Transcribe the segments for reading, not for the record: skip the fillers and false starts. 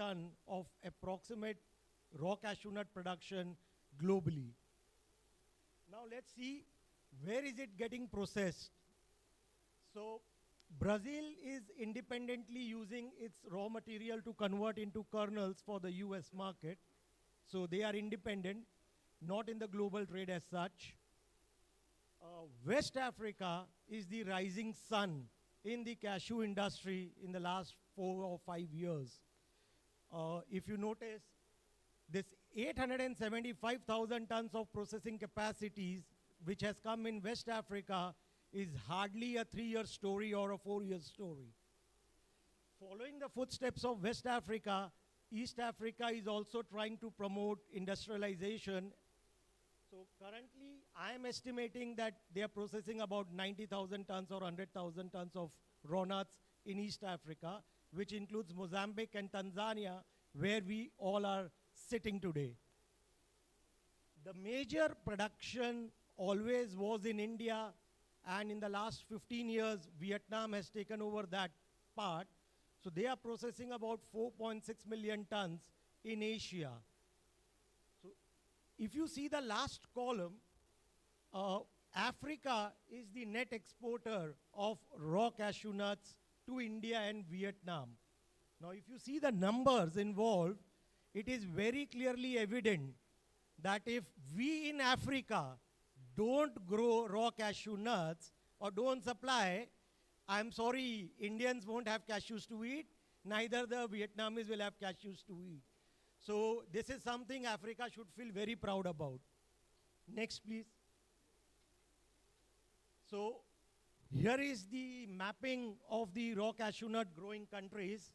ton of approximate raw cashew nut production globally. Now let's see where is it getting processed. So Brazil is independently using its raw material to convert into kernels for the US market. So they are independent, not in the global trade as such. West Africa is the rising sun in the cashew industry in the last 4 or 5 years. If you notice, this 875,000 tons of processing capacities which has come in West Africa is hardly a 3-year story or a 4-year story. Following the footsteps of West Africa, East Africa is also trying to promote industrialization. So currently, I am estimating that they are processing about 90,000 tons or 100,000 tons of raw nuts in East Africa, which includes Mozambique and Tanzania, where we all are sitting today. The major production always was in India, and in the last 15 years, Vietnam has taken over that part. So they are processing about 4.6 million tons in Asia. So if you see the last column, Africa is the net exporter of raw cashew nuts to India and Vietnam. Now if you see the numbers involved, it is very clearly evident that if we in Africa don't grow raw cashew nuts or don't supply, I'm sorry, Indians won't have cashews to eat, neither the Vietnamese will have cashews to eat. So this is something Africa should feel very proud about. Next, please. So here is the mapping of the raw cashew nut growing countries.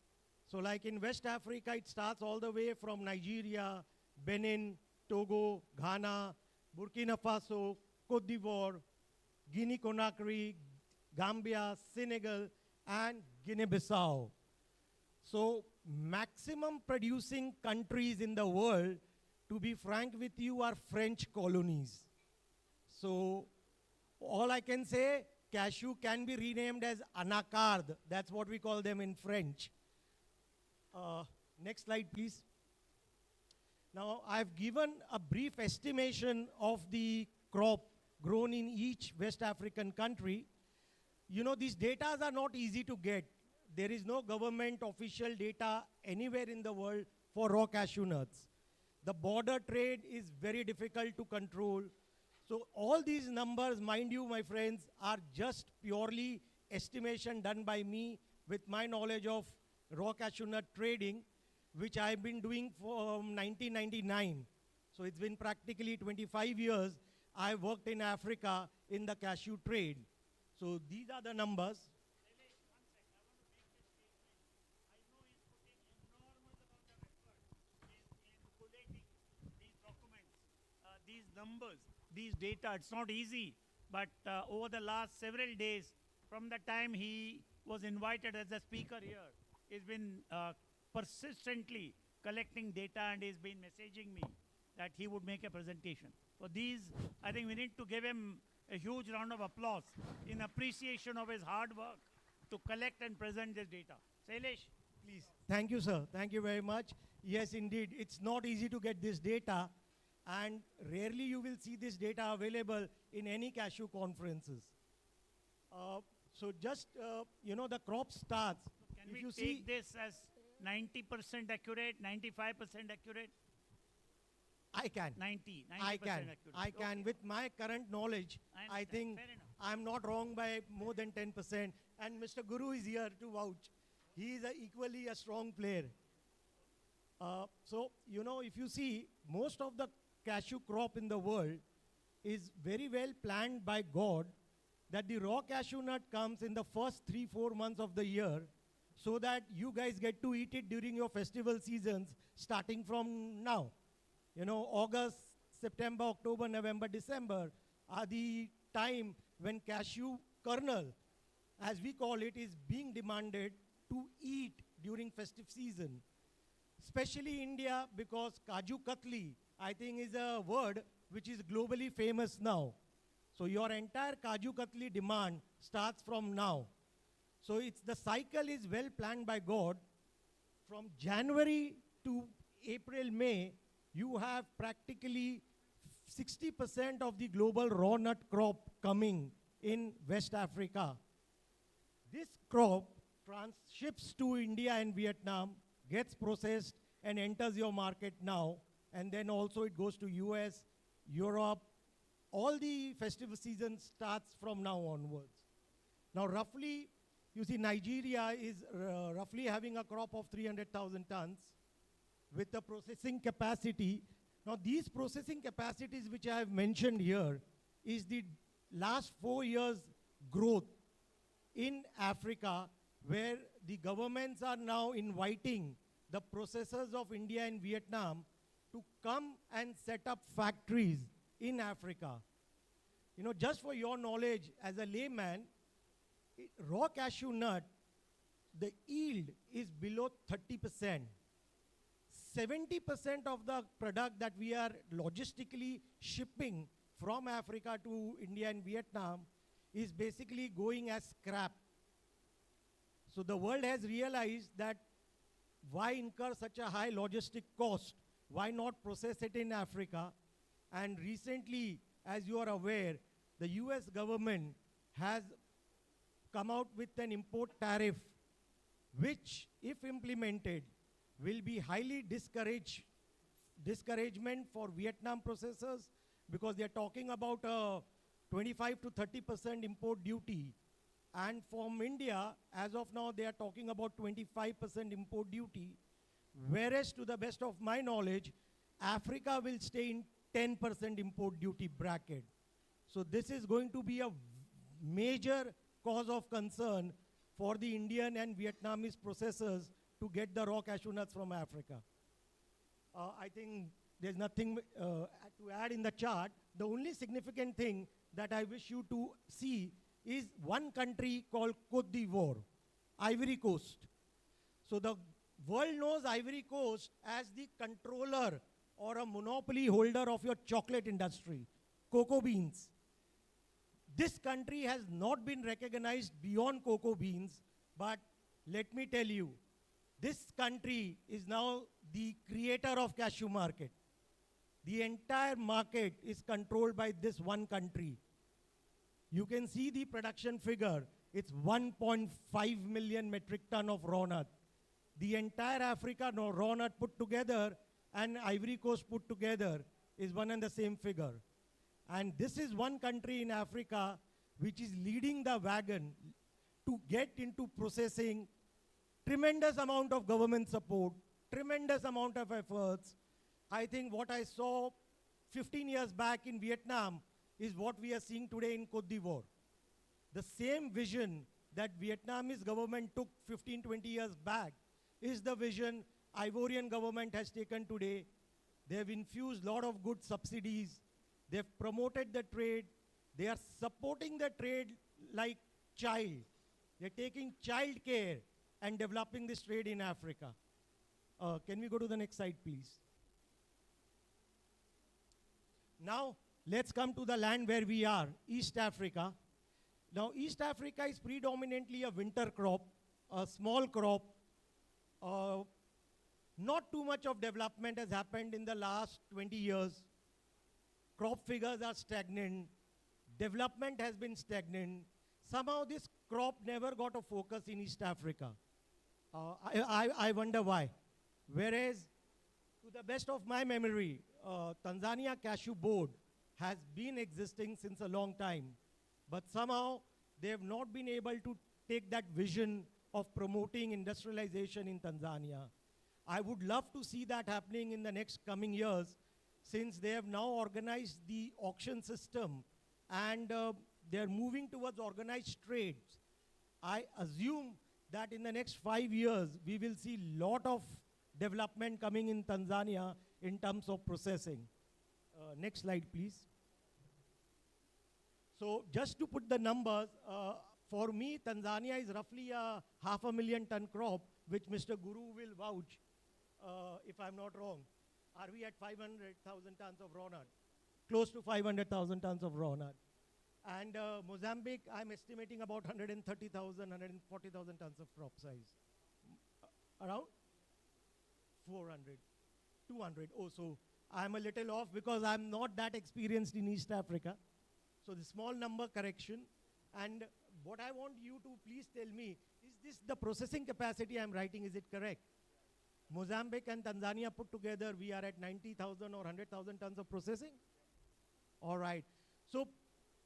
So like in West Africa, it starts all the way from Nigeria, Benin, Togo, Ghana, Burkina Faso, Cote d'Ivoire, Guinea-Conakry, Gambia, Senegal, and Guinea-Bissau. So maximum producing countries in the world, to be frank with you, are French colonies. So all I can say, cashew can be renamed as anacarde. That's what we call them in French. Next slide, please. Now, I've given a brief estimation of the crop grown in each West African country. You know, these data are not easy to get. There is no government official data anywhere in the world for raw cashew nuts. The border trade is very difficult to control. So all these numbers, mind you, my friends, are just purely estimation done by me with my knowledge of raw cashew nut trading, which I've been doing from 1999. So it's been practically 25 years I worked in Africa in the cashew trade. So these are the numbers. One sec. I want to make this statement. I know he's putting enormous amount of effort in collating these documents, these numbers, these data. It's not easy, but over the last several days, from the time he was invited as a speaker here, he's been persistently collecting data, and he's been messaging me that he would make a presentation. For these, I think we need to give him a huge round of applause in appreciation of his hard work to collect and present this data. Sailesh, please. Thank you, sir. Thank you very much. Yes, indeed, it's not easy to get this data, and rarely you will see this data available in any cashew conferences. So just, you know, the crop starts. Can if we you take see, this as 90% accurate, 95% accurate? I can. 90% I can. accurate. I can. Okay. With my current knowledge, I I understand. think Fair enough. I'm not wrong by more than 10%. And Mr. Guru is here to vouch. He is equally a strong player. So, you know, if you see, most of the cashew crop in the world is very well planned by God, that the raw cashew nut comes in the first 3-4 months of the year, so that you guys get to eat it during your festival seasons starting from now. You know, August, September, October, November, December are the time when cashew kernel, as we call it, is being demanded to eat during festive season. Especially India, because Kaju Katli, I think, is a word which is globally famous now. So your entire Kaju Katli demand starts from now. So it's the cycle is well planned by God. from January to April, May, you have practically 60% of the global raw nut crop coming in West Africa. This crop ships to India and Vietnam, gets processed and enters your market now, and then also it goes to US, Europe. All the festival season starts from now onwards. Now roughly, you see Nigeria is roughly having a crop of 300,000 tons with the processing capacity. Now these processing capacities which I have mentioned here is the last 4 years growth in Africa, where the governments are now inviting the processors of India and Vietnam to come and set up factories in Africa. You know, just for your knowledge, as a layman, raw cashew nut, the yield is below 30%. 70% of the product that we are logistically shipping from Africa to India and Vietnam is basically going as scrap. So the world has realized that why incur such a high logistic cost? Why not process it in Africa? And recently, as you are aware, the US government has come out with an import tariff which, if implemented, will be highly discouragement for Vietnam processors, because they are talking about a 25 to 30% import duty. And from India, as of now, they are talking about 25% import duty. Whereas, to the best of my knowledge, Africa will stay in 10% import duty bracket. So this is going to be a major cause of concern for the Indian and Vietnamese processors to get the raw cashew nuts from Africa. I think there's nothing to add in the chart. The only significant thing that I wish you to see is one country called Côte d'Ivoire, Ivory Coast. So the world knows Ivory Coast as the controller or a monopoly holder of your chocolate industry, cocoa beans. This country has not been recognized beyond cocoa beans, but let me tell you, this country is now the creator of cashew market. The entire market is controlled by this one country. You can see the production figure. It's 1.5 million metric ton of raw nut. The entire Africa raw nut put together and Ivory Coast put together is one and the same figure. And this is one country in Africa which is leading the wagon to get into processing. Tremendous amount of government support, tremendous amount of efforts. I think what I saw 15 years back in Vietnam is what we are seeing today in Côte d'Ivoire. The same vision that Vietnamese government took 15, 20 years back is the vision Ivorian government has taken today. They have infused a lot of good subsidies. They have promoted the trade. They are supporting the trade like child. They are taking child care and developing this trade in Africa. Can we go to the next slide, please? Now, let's come to the land where we are, East Africa. Now, East Africa is predominantly a winter crop, a small crop. Not too much of development has happened in the last 20 years. Crop figures are stagnant. Development has been stagnant. Somehow this crop never got a focus in East Africa. I wonder why. Whereas, to the best of my memory, Tanzania Cashew Board has been existing since a long time. But somehow they have not been able to take that vision of promoting industrialization in Tanzania. I would love to see that happening in the next coming years, since they have now organized the auction system and they are moving towards organized trades. I assume that in the next 5 years, we will see a lot of development coming in Tanzania in terms of processing. Next slide, please. So just to put the numbers, for me, Tanzania is roughly a 500,000 ton crop, which Mr. Guru will vouch, if I'm not wrong. Are we at 500,000 tons of raw nut? Close to 500,000 tons of raw nut. And Mozambique, I'm estimating about 130,000, 140,000 tons of crop size. Around? 400, 200. Oh, so I'm a little off because I'm not that experienced in East Africa. So the small number correction. And what I want you to please tell me, is this the processing capacity I'm writing, is it correct? Mozambique and Tanzania put together, we are at 90,000 or 100,000 tons of processing? All right. So,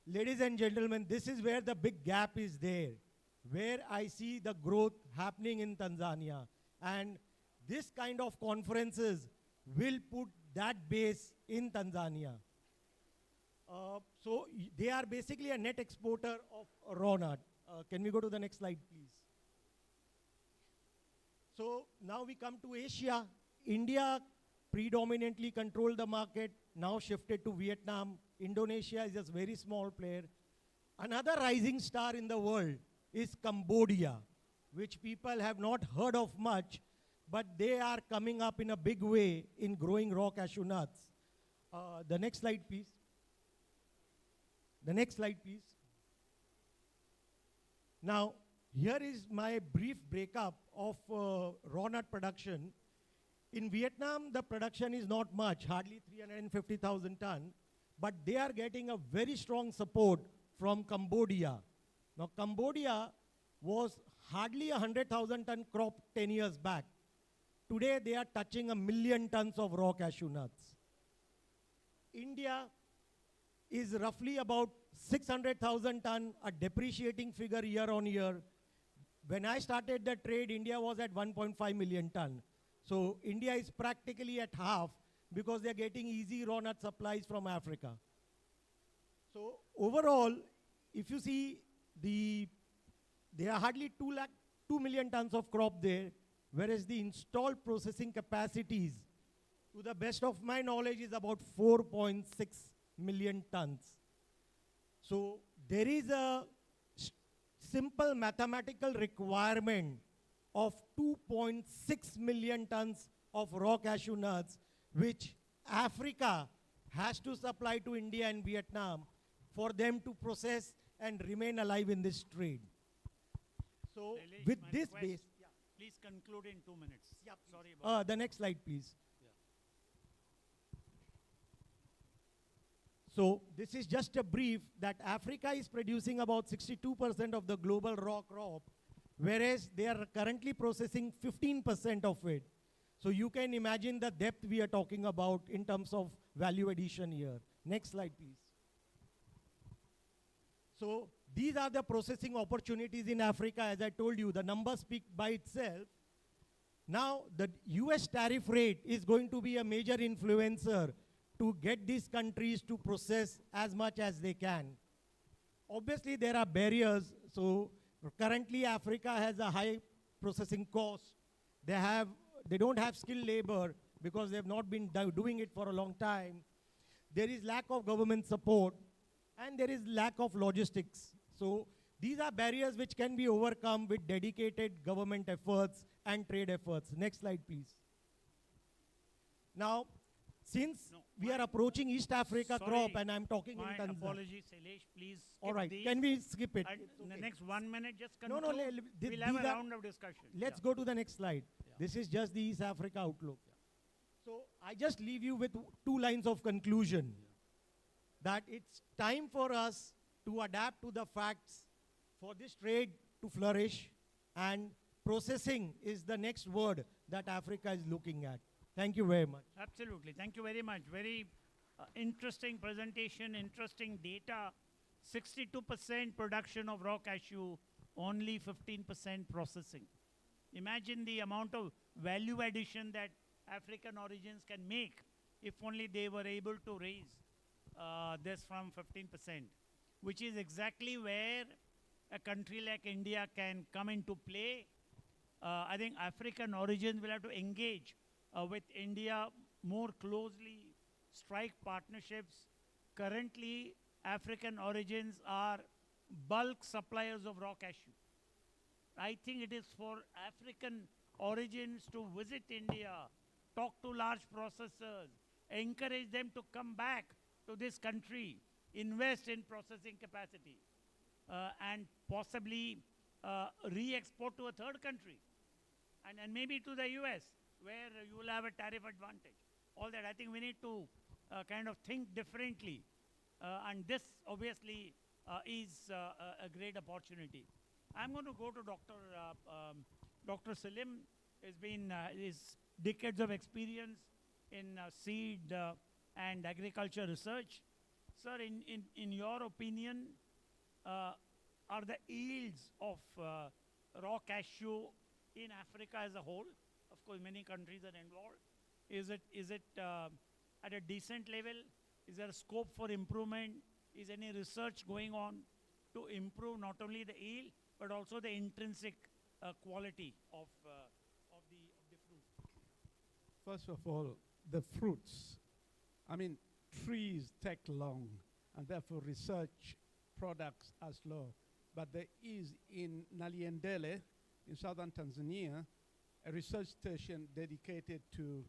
ladies and gentlemen, this is where the big gap is there, where I see the growth happening in Tanzania. And this kind of conferences will put that base in Tanzania. So they are basically a net exporter of raw nut. Can we go to the next slide, please? So now we come to Asia. India predominantly controlled the market, now shifted to Vietnam. Indonesia is just a very small player. Another rising star in the world is Cambodia, which people have not heard of much, but they are coming up in a big way in growing raw cashew nuts. The next slide, please. The next slide, please. Now, here is my brief breakup of raw nut production. In Vietnam, the production is not much, hardly 350,000 ton, but they are getting a very strong support from Cambodia. Now, Cambodia was hardly a 100,000 ton crop 10 years back. Today, they are touching 1 million tons of raw cashew nuts. India is roughly about 600,000 ton, a depreciating figure year on year. When I started the trade, India was at 1.5 million ton. So India is practically at half because they're getting easy raw nut supplies from Africa. So overall, if you see there are hardly 2 million tons of crop there, whereas the installed processing capacities, to the best of my knowledge, is about 4.6 million tons. So there is a simple mathematical requirement of 2.6 million tons of raw cashew nuts, which Africa has to supply to India and Vietnam for them to process and remain alive in this trade. So Shailesh, with my this request, base, please conclude in 2 minutes. Yeah, Sorry about the next slide, please. So this is just a brief that Africa is producing about 62% of the global raw crop, whereas they are currently processing 15% of it. So you can imagine the depth we are talking about in terms of value addition here. Next slide, please. So these are the processing opportunities in Africa. As I told you, the numbers speak by itself. Now, the US tariff rate is going to be a major influencer to get these countries to process as much as they can. Obviously, there are barriers. So currently, Africa has a high processing cost. They don't have skilled labor because they have not been doing it for a long time. There is lack of government support, and there is lack of logistics. So these are barriers which can be overcome with dedicated government efforts and trade efforts. Next slide, please. Now, since we are approaching East Africa crop, and I'm talking my in Tanzania. apologies, Shailesh, please skip All right, these. can we skip it? And It's in the okay. next 1 minute, just No, conclude. no, We'll have a these are- round of discussion. Let's Yeah. go to the next slide. Yeah. This is just the East Africa outlook. So I just leave you with 2 lines of conclusion. That it's time for us to adapt to the facts for this trade to flourish, and processing is the next word that Africa is looking at. Thank you very much. Absolutely. Thank you very much. Very interesting presentation, interesting data. 62% production of raw cashew, only 15% processing. Imagine the amount of value addition that African origins can make if only they were able to raise this from 15%, which is exactly where a country like India can come into play. I think African origins will have to engage with India more closely, strike partnerships. Currently, African origins are bulk suppliers of raw cashew. I think it is for African origins to visit India, talk to large processors, encourage them to come back to this country, invest in processing capacity, and possibly re-export to a third country, and maybe to the US, where you will have a tariff advantage. All that, I think we need to kind of think differently. And this obviously is a great opportunity. I'm going to go to Dr. Salim. Has been his decades of experience in seed and agriculture research. Sir, in your opinion, are the yields of raw cashew in Africa as a whole? Of course, many countries are involved. Is it at a decent level? Is there a scope for improvement? Is any research going on to improve not only the yield but also the intrinsic quality of the fruit? First of all, the fruits. I mean, trees take long, and therefore research products are slow. But there is in Naliendele, in southern Tanzania, a research station dedicated to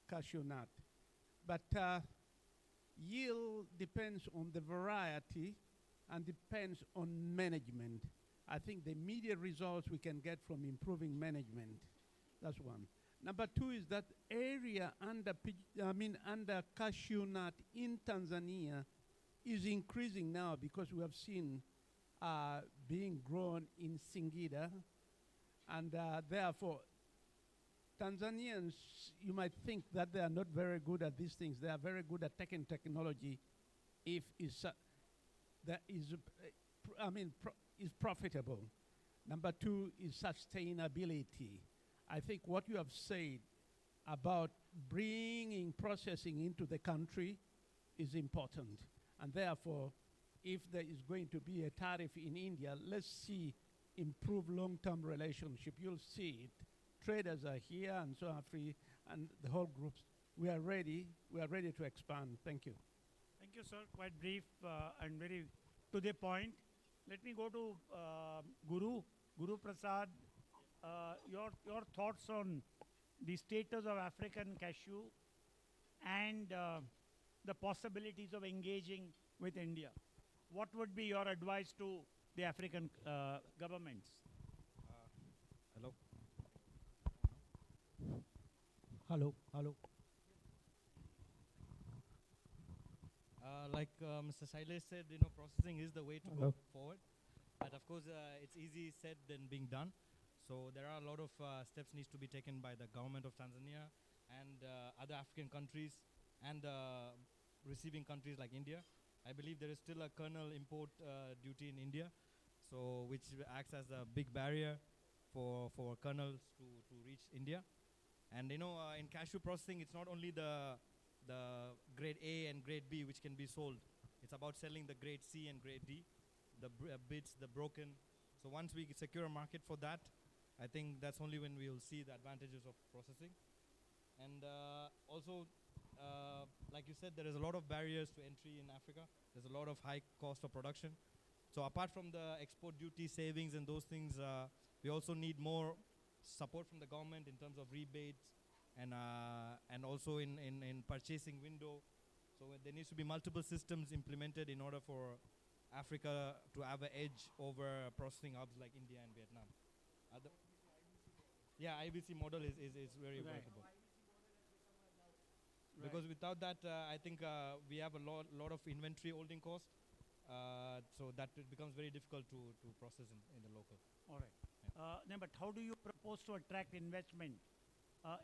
cashew nut. But yield depends on the variety and depends on management. I think the immediate results we can get from improving management. That's one. Number two is that area under cashew nut in Tanzania is increasing now because we have seen being grown in Singida, and therefore Tanzanians, you might think that they are not very good at these things. They are very good at taking technology if that is, is profitable. Number two is sustainability. I think what you have said about bringing processing into the country is important. And therefore, if there is going to be a tariff in India, let's see improve long-term relationship. You'll see it. Traders are here, and so are free, and the whole groups. We are ready. We are ready to expand. Thank you. Thank you, sir. Quite brief and very to the point. Let me go to Guru Prasad. Your thoughts on the status of African cashew and the possibilities of engaging with India. What would be your advice to the African governments? Hello. Hello. Like Mr. Shailesh said, processing is the way to go forward. But of course, it's easy said than being done. So there are a lot of steps needs to be taken by the government of Tanzania and other African countries and receiving countries like India. I believe there is still a kernel import duty in India, so which acts as a big barrier for kernels to reach India. And in cashew processing, it's not only the grade A and grade B which can be sold. It's about selling the grade C and grade D, the bits, the broken. So once we secure a market for that, I think that's only when we will see the advantages of processing. And also, like you said, there is a lot of barriers to entry in Africa. There's a lot of high cost of production. So apart from the export duty savings and those things, we also need more support from the government in terms of rebates and also in purchasing window. So there needs to be multiple systems implemented in order for Africa to have an edge over processing hubs like India and Vietnam. Yeah, IBC model is very workable. Because without that, I think we have a lot of inventory holding cost. So that it becomes very difficult to process in the local. All right. But how do you propose to attract investment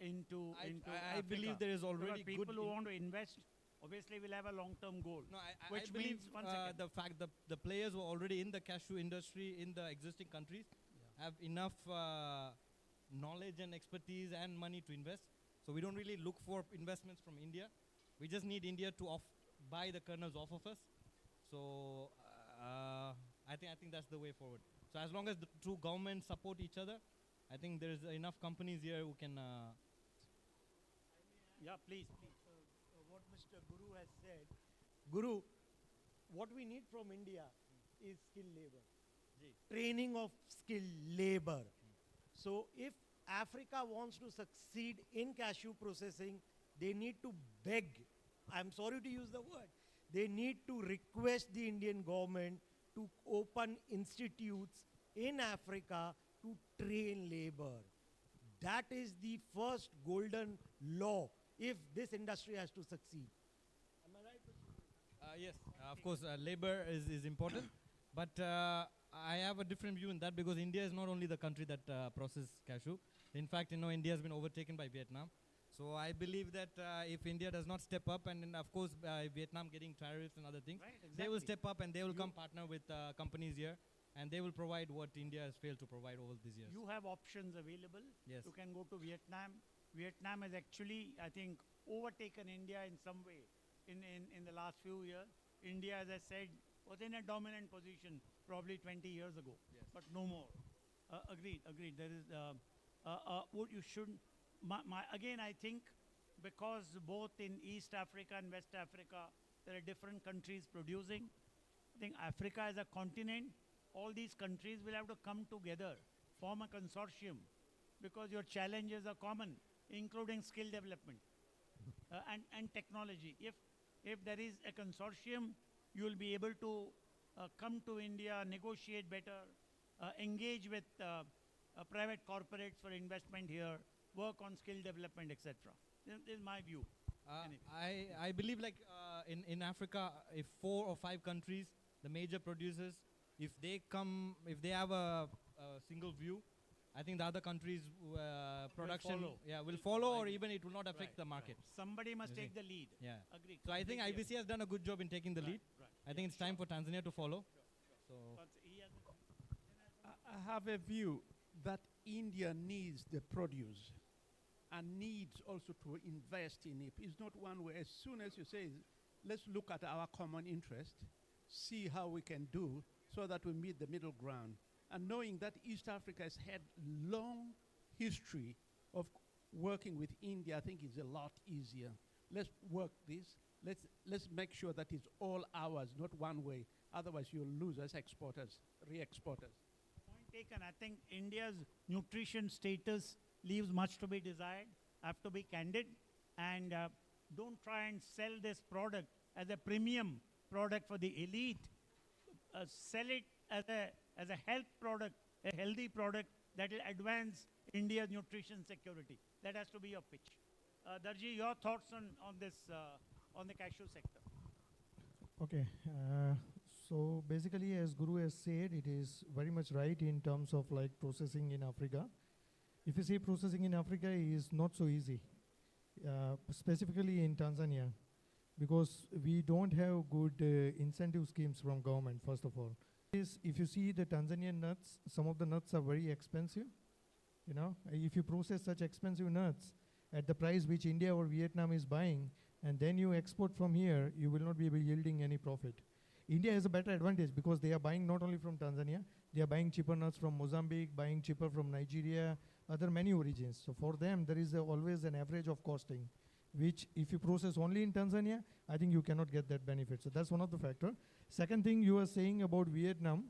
into I Africa? believe there is already Because people good who want to invest obviously will have a long-term goal. No, I which believe means, one second. the fact that the players who are already in the cashew industry in the existing countries have enough knowledge and expertise and money to invest. So we don't really look for investments from India. We just need India to buy the kernels off of us. So I think that's the way forward. So as long as the two governments support each other, I think there's enough companies here who can. Yeah, please. What Mr. Guru has said, Guru, what we need from India is skilled labor, training of skilled labor. So if Africa wants to succeed in cashew processing, they need to beg, I'm sorry to use the word, they need to request the Indian government to open institutes in Africa to train labor. that is the first golden law if this industry has to succeed. Am I right? Yes, of course, labor is important, but I have a different view in that because India is not only the country that processes cashew. In fact, India has been overtaken by Vietnam. So I believe that if India does not step up, and then of course Vietnam getting tariffs and other things, Right, they will exactly. step up and they will come partner with companies here, and they will provide what India has failed to provide over these years. You have options available. Yes. You can go to Vietnam. Vietnam has actually, I think, overtaken India in some way in the last few years. India, as I said, was in a dominant position probably 20 years ago, Yes. but no more. Agreed, agreed. There is, what you shouldn't, again, I think because both in East Africa and West Africa, there are different countries producing. I think Africa as a continent, all these countries will have to come together, form a consortium, because your challenges are common, including skill development and technology. If there is a consortium, you will be able to come to India, negotiate better, engage with private corporates for investment here, work on skill development, etc. This is my view. I believe like in Africa, if 4 or 5 countries, the major producers, if they have a single view, I think the other countries' production will follow, or even it will not affect the market. Somebody must You see. take the lead. Yeah. Agree. So I think Completely IBC has done a good job in taking the lead. Right. I think it's time for Tanzania to follow. So He has I have a view that India needs the produce and needs also to invest in it. It's not one way. As soon as you say, let's look at our common interest, see how we can do so that we meet the middle ground. And knowing that East Africa has had long history of working with India, I think is a lot easier. Let's work this. Let's make sure that it's all ours, not one way. Otherwise, you'll lose as exporters, re-exporters. Point taken. I think India's nutrition status leaves much to be desired. Have to be candid, and don't try and sell this product as a premium product for the elite. Sell it as a health product, a healthy product that will advance India's nutrition security. That has to be your pitch. Darji, your thoughts on this on the cashew sector? Okay. So basically, as Guru has said, it is very much right in terms of like processing in Africa. If you say processing in Africa is not so easy, specifically in Tanzania, because we don't have good incentive schemes from government, first of all. If you see the Tanzanian nuts, some of the nuts are very expensive. If you process such expensive nuts at the price which India or Vietnam is buying, and then you export from here, you will not be able yielding any profit. India has a better advantage because they are buying not only from Tanzania, they are buying cheaper nuts from Mozambique, buying cheaper from Nigeria, other many origins. So for them, there is always an average of costing, which if you process only in Tanzania, I think you cannot get that benefit. So that's one of the factors. Second thing you were saying about Vietnam,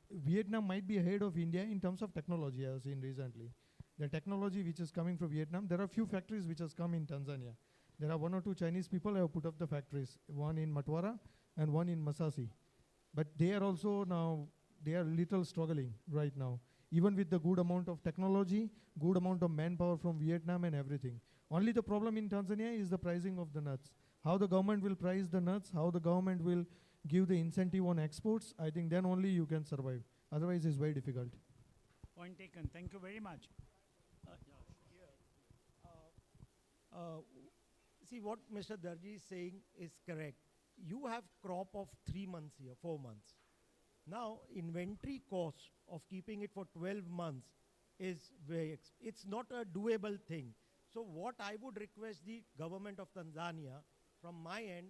Vietnam might be ahead of India in terms of technology, I have seen recently. The technology which is coming from Vietnam, there are few factories which has come in Tanzania. There are 1 or 2 Chinese people who have put up the factories, one in Matwara and one in Masasi. But they are also now, they are little struggling right now. Even with the good amount of technology, good amount of manpower from Vietnam and everything. Only the problem in Tanzania is the pricing of the nuts. How the government will price the nuts, how the government will give the incentive on exports, I think then only you can survive. Otherwise, it's very difficult. Point taken. Thank you very much. See, what Mr. Darji is saying is correct. You have crop of 3 months here, 4 months. Now, inventory cost of keeping it for 12 months is it's not a doable thing. So what I would request the government of Tanzania from my end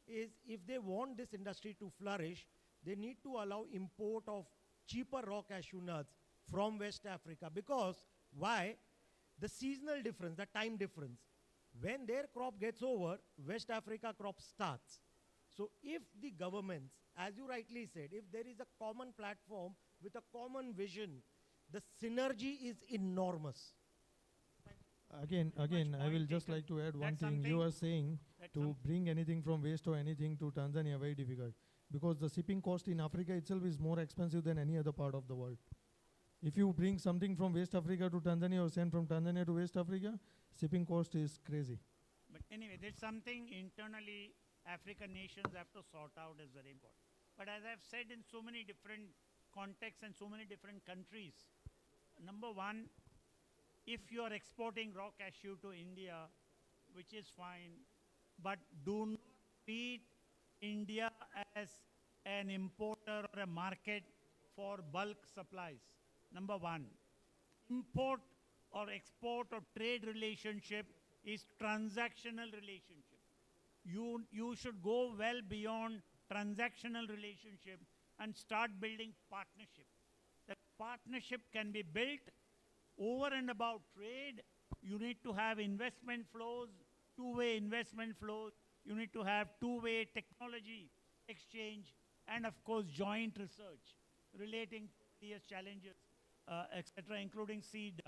is if they want this industry to flourish, they need to allow import of cheaper raw cashew nuts from West Africa. Because why? The seasonal difference, the time difference. When their crop gets over, West Africa crop starts. So if the governments, as you rightly said, if there is a common platform with a common vision, the synergy is enormous. Again, I will just like to add one thing. You are saying to bring anything from waste or anything to Tanzania, very difficult. Because the shipping cost in Africa itself is more expensive than any other part of the world. If you bring something from West Africa to Tanzania or send from Tanzania to West Africa, shipping cost is crazy. But anyway, there's something internally African nations have to sort out is very important. But as I've said in so many different contexts and so many different countries, number one, if you are exporting raw cashew to India, which is fine, but do not treat India as an importer or a market for bulk supplies. Number one, import or export or trade relationship is transactional relationship. You should go well beyond transactional relationship and start building partnership. That partnership can be built over and above trade. You need to have investment flows, two-way investment flows. You need to have two-way technology exchange, and of course joint research relating to various challenges, etc., including seed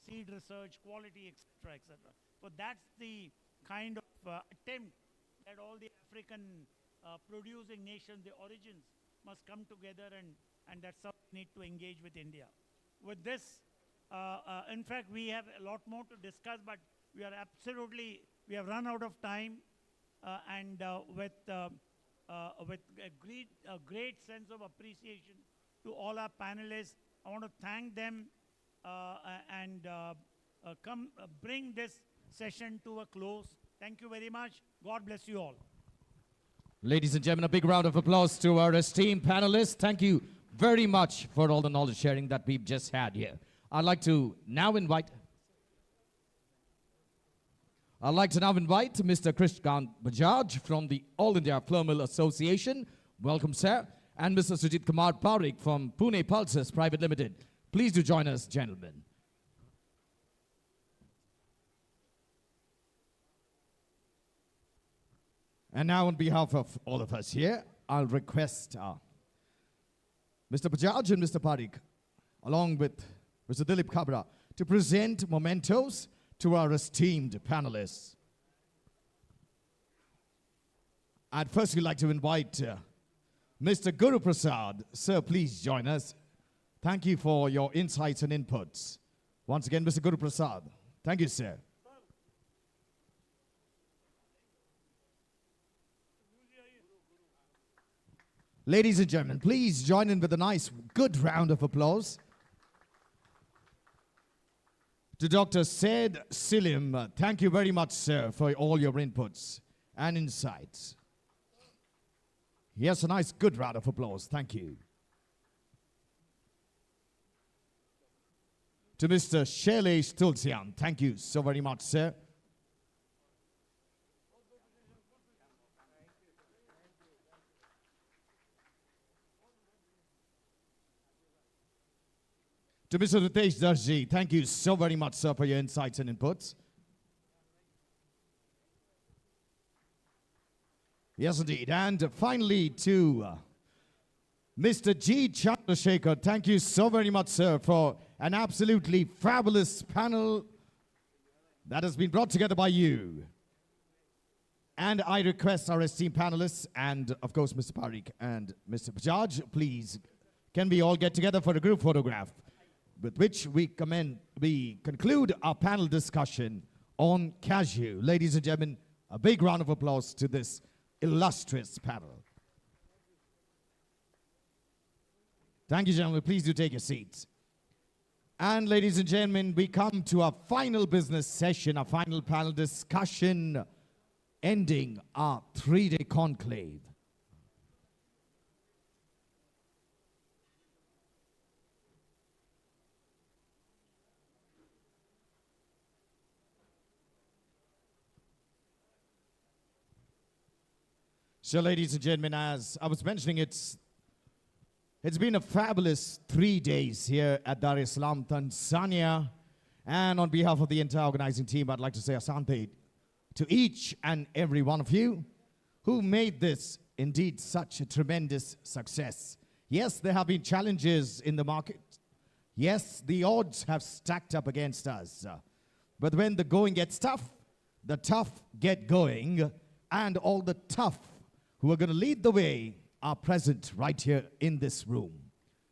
research, quality, etc., etc. So that's the kind of attempt that all the African producing nations, the origins, must come together, and that's how we need to engage with India. With this, in fact, we have a lot more to discuss, but we have run out of time, and with a great sense of appreciation to all our panelists, I want to thank them and bring this session to a close. Thank you very much. God bless you all. Ladies and gentlemen, a big round of applause to our esteemed panelists. Thank you very much for all the knowledge sharing that we've just had here. I'd like to now invite Mr. Krishkant Bajaj from the All India Flour Mill Association. Welcome, sir. And Mr. Sujit Kumar Parikh from Pune Pulses Private Limited. Please do join us, gentlemen. And now, on behalf of all of us here, I'll request Mr. Bajaj and Mr. Parikh, along with Mr. Dilip Kabra, to present mementos to our esteemed panelists. I'd firstly like to invite Mr. Guru Prasad. Sir, please join us. Thank you for your insights and inputs. Once again, Mr. Guru Prasad. Thank you, sir. Ladies and gentlemen, please join in with a nice, good round of applause to Dr. Said Silim. Thank you very much, sir, for all your inputs and insights. Yes, a nice, good round of applause. Thank you. To Mr. Shailesh Tulsian, thank you so very much, sir. To Mr. Ritesh Darji, thank you so very much, sir, for your insights and inputs. Yes, indeed. And finally, to Mr. G. Chandrasekhar, thank you so very much, sir, for an absolutely fabulous panel that has been brought together by you. And I request our esteemed panelists and, of course, Mr. Parikh and Mr. Bajaj, please, can we all get together for a group photograph, with which we conclude our panel discussion on cashew. Ladies and gentlemen, a big round of applause to this illustrious panel. Thank you, gentlemen. Please do take your seats. And ladies and gentlemen, we come to our final business session, our final panel discussion, ending our 3-day conclave. So, ladies and gentlemen, as I was mentioning, it's been a fabulous 3 days here at Dar es Salaam, Tanzania. And on behalf of the entire organizing team, I'd like to say asante to each and every one of you who made this indeed such a tremendous success. Yes, there have been challenges in the market. Yes, the odds have stacked up against us. But when the going gets tough, the tough get going, and all the tough who are going to lead the way are present right here in this room.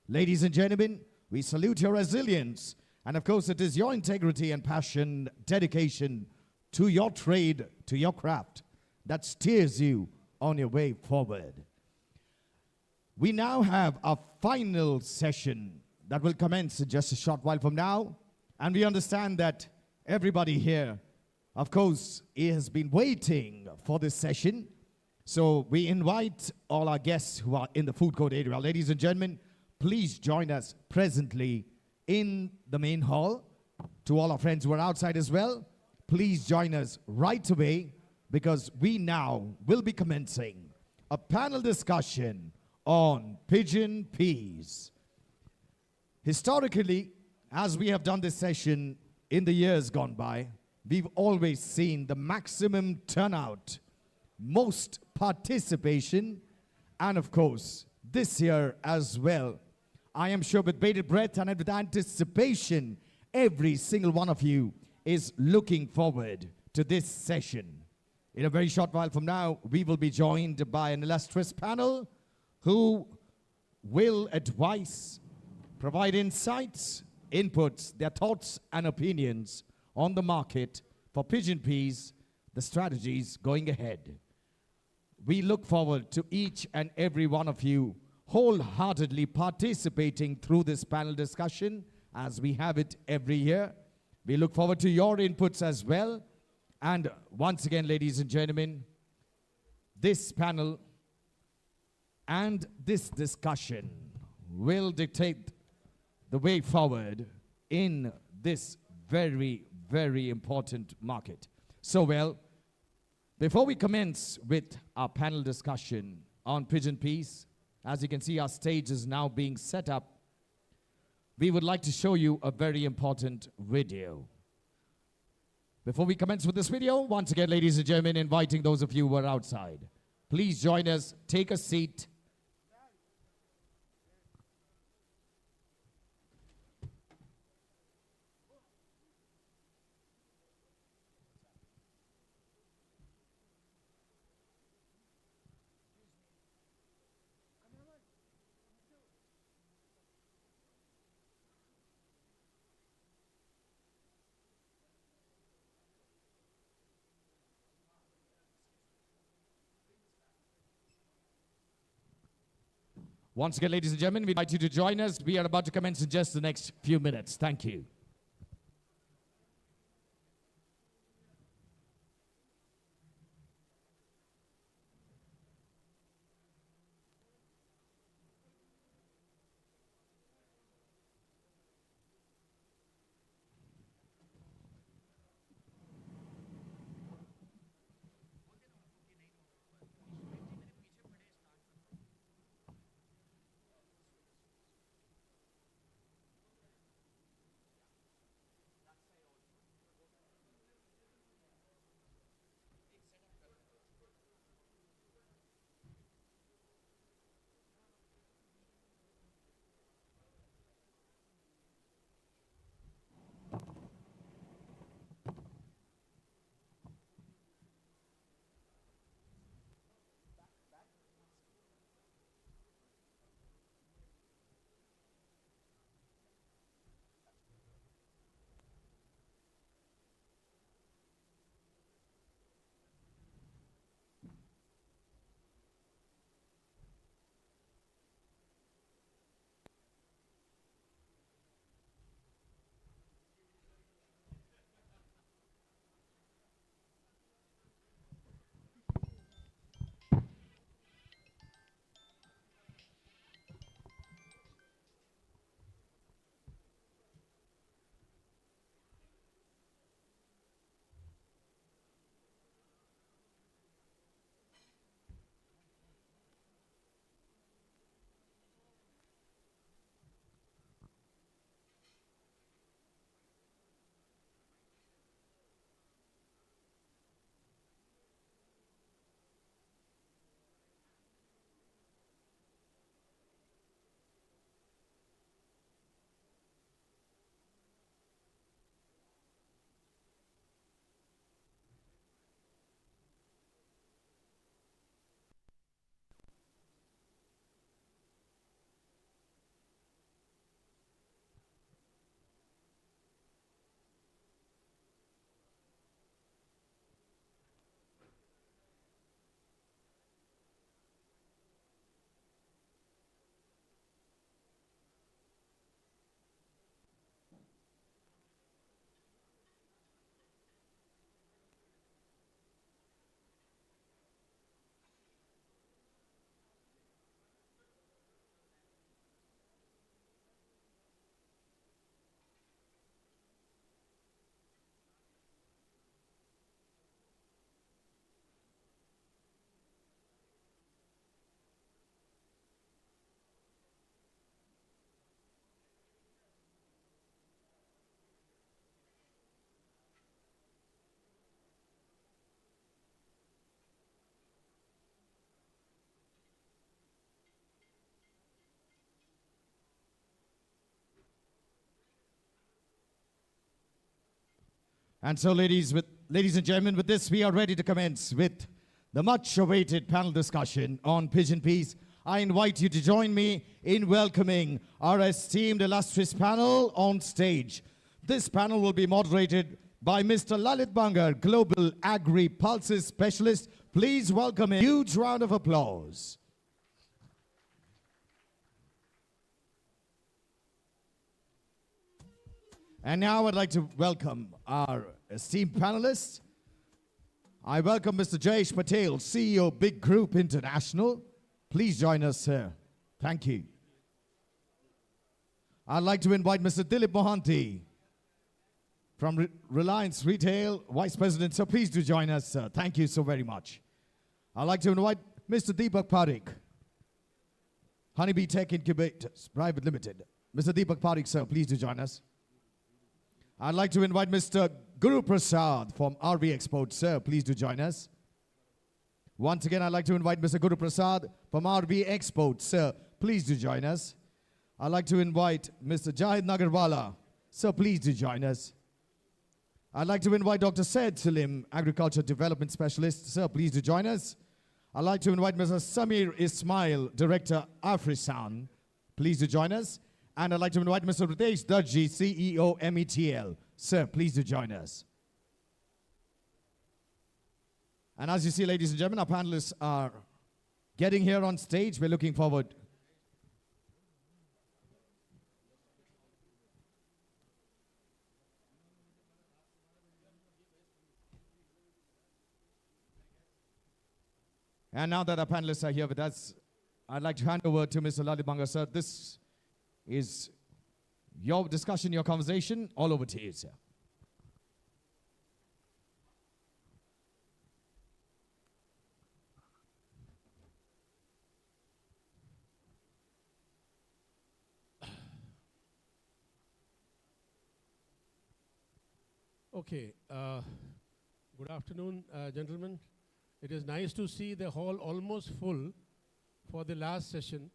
Ladies and gentlemen, We salute your resilience. And of course, it is your integrity and passion, dedication to your trade, to your craft, that steers you on your way forward. We now have our final session that will commence in just a short while from now. And we understand that everybody here, of course, has been waiting for this session. So we invite all our guests who are in the food court area. Ladies and gentlemen, please join us presently in the main hall. To all our friends who are outside as well, please join us right away, because we now will be commencing a panel discussion on pigeon peas. Historically, as we have done this session in the years gone by, we've always seen the maximum turnout, most participation, and of course, this year as well. I am sure with bated breath and with anticipation, every single one of you is looking forward to this session. In a very short while from now, we will be joined by an illustrious panel who will advise, provide insights, inputs, their thoughts and opinions on the market for pigeon peas, the strategies going ahead. We look forward to each and every one of you wholeheartedly participating through this panel discussion as we have it every year. We look forward to your inputs as well. And once again, ladies and gentlemen, this panel and this discussion will dictate the way forward in this very, very important market. So, well, before we commence with our panel discussion on pigeon peas, as you can see, our stage is now being set up. We would like to show you a very important video. Before we commence with this video, once again, ladies and gentlemen, inviting those of you who are outside, please join us, take a seat. Once again, ladies and gentlemen, we invite you to join us. We are about to commence in just the next few minutes. Thank you. And so, ladies and gentlemen, with this, we are ready to commence with the much-awaited panel discussion on pigeon peas. I invite you to join me in welcoming our esteemed, illustrious panel on stage. This panel will be moderated by Mr. Lalit Bangar, Global Agri Pulses Specialist. Please welcome him. Huge round of applause. And now I'd like to welcome our esteemed panelists. I welcome Mr. Jayesh Patel, CEO, Big Group International. Please join us, sir. Thank you. I'd like to invite Mr. Dilip Mohanty from Reliance Retail, Vice President. So please do join us, sir. Thank you so very much. I'd like to invite Mr. Deepak Parekh, Honeybee Tech Incubators Private Limited. Mr. Deepak Parekh, sir, please do join us. I'd like to invite Mr. Guru Prasad from RV Export. Sir, please do join us. Once again, I'd like to invite Mr. Guru Prasad from RV Export. Sir, please do join us. I'd like to invite Mr. Jahid Nagarwala. Sir, please do join us. I'd like to invite Dr. Said Salim, Agriculture Development Specialist. Sir, please do join us. I'd like to invite Mr. Samir Ismail, Director, Afrisan. Please do join us. And I'd like to invite Mr. Ritesh Darji, CEO, METL. Sir, please do join us. And as you see, ladies and gentlemen, our panelists are getting here on stage. We're looking forward. And now that our panelists are here with us, I'd like to hand over to Mr. Lalit Bangar, sir. This is your discussion, your conversation. All over to you, sir. Okay. Good afternoon, gentlemen. It is nice to see the hall almost full for the last session,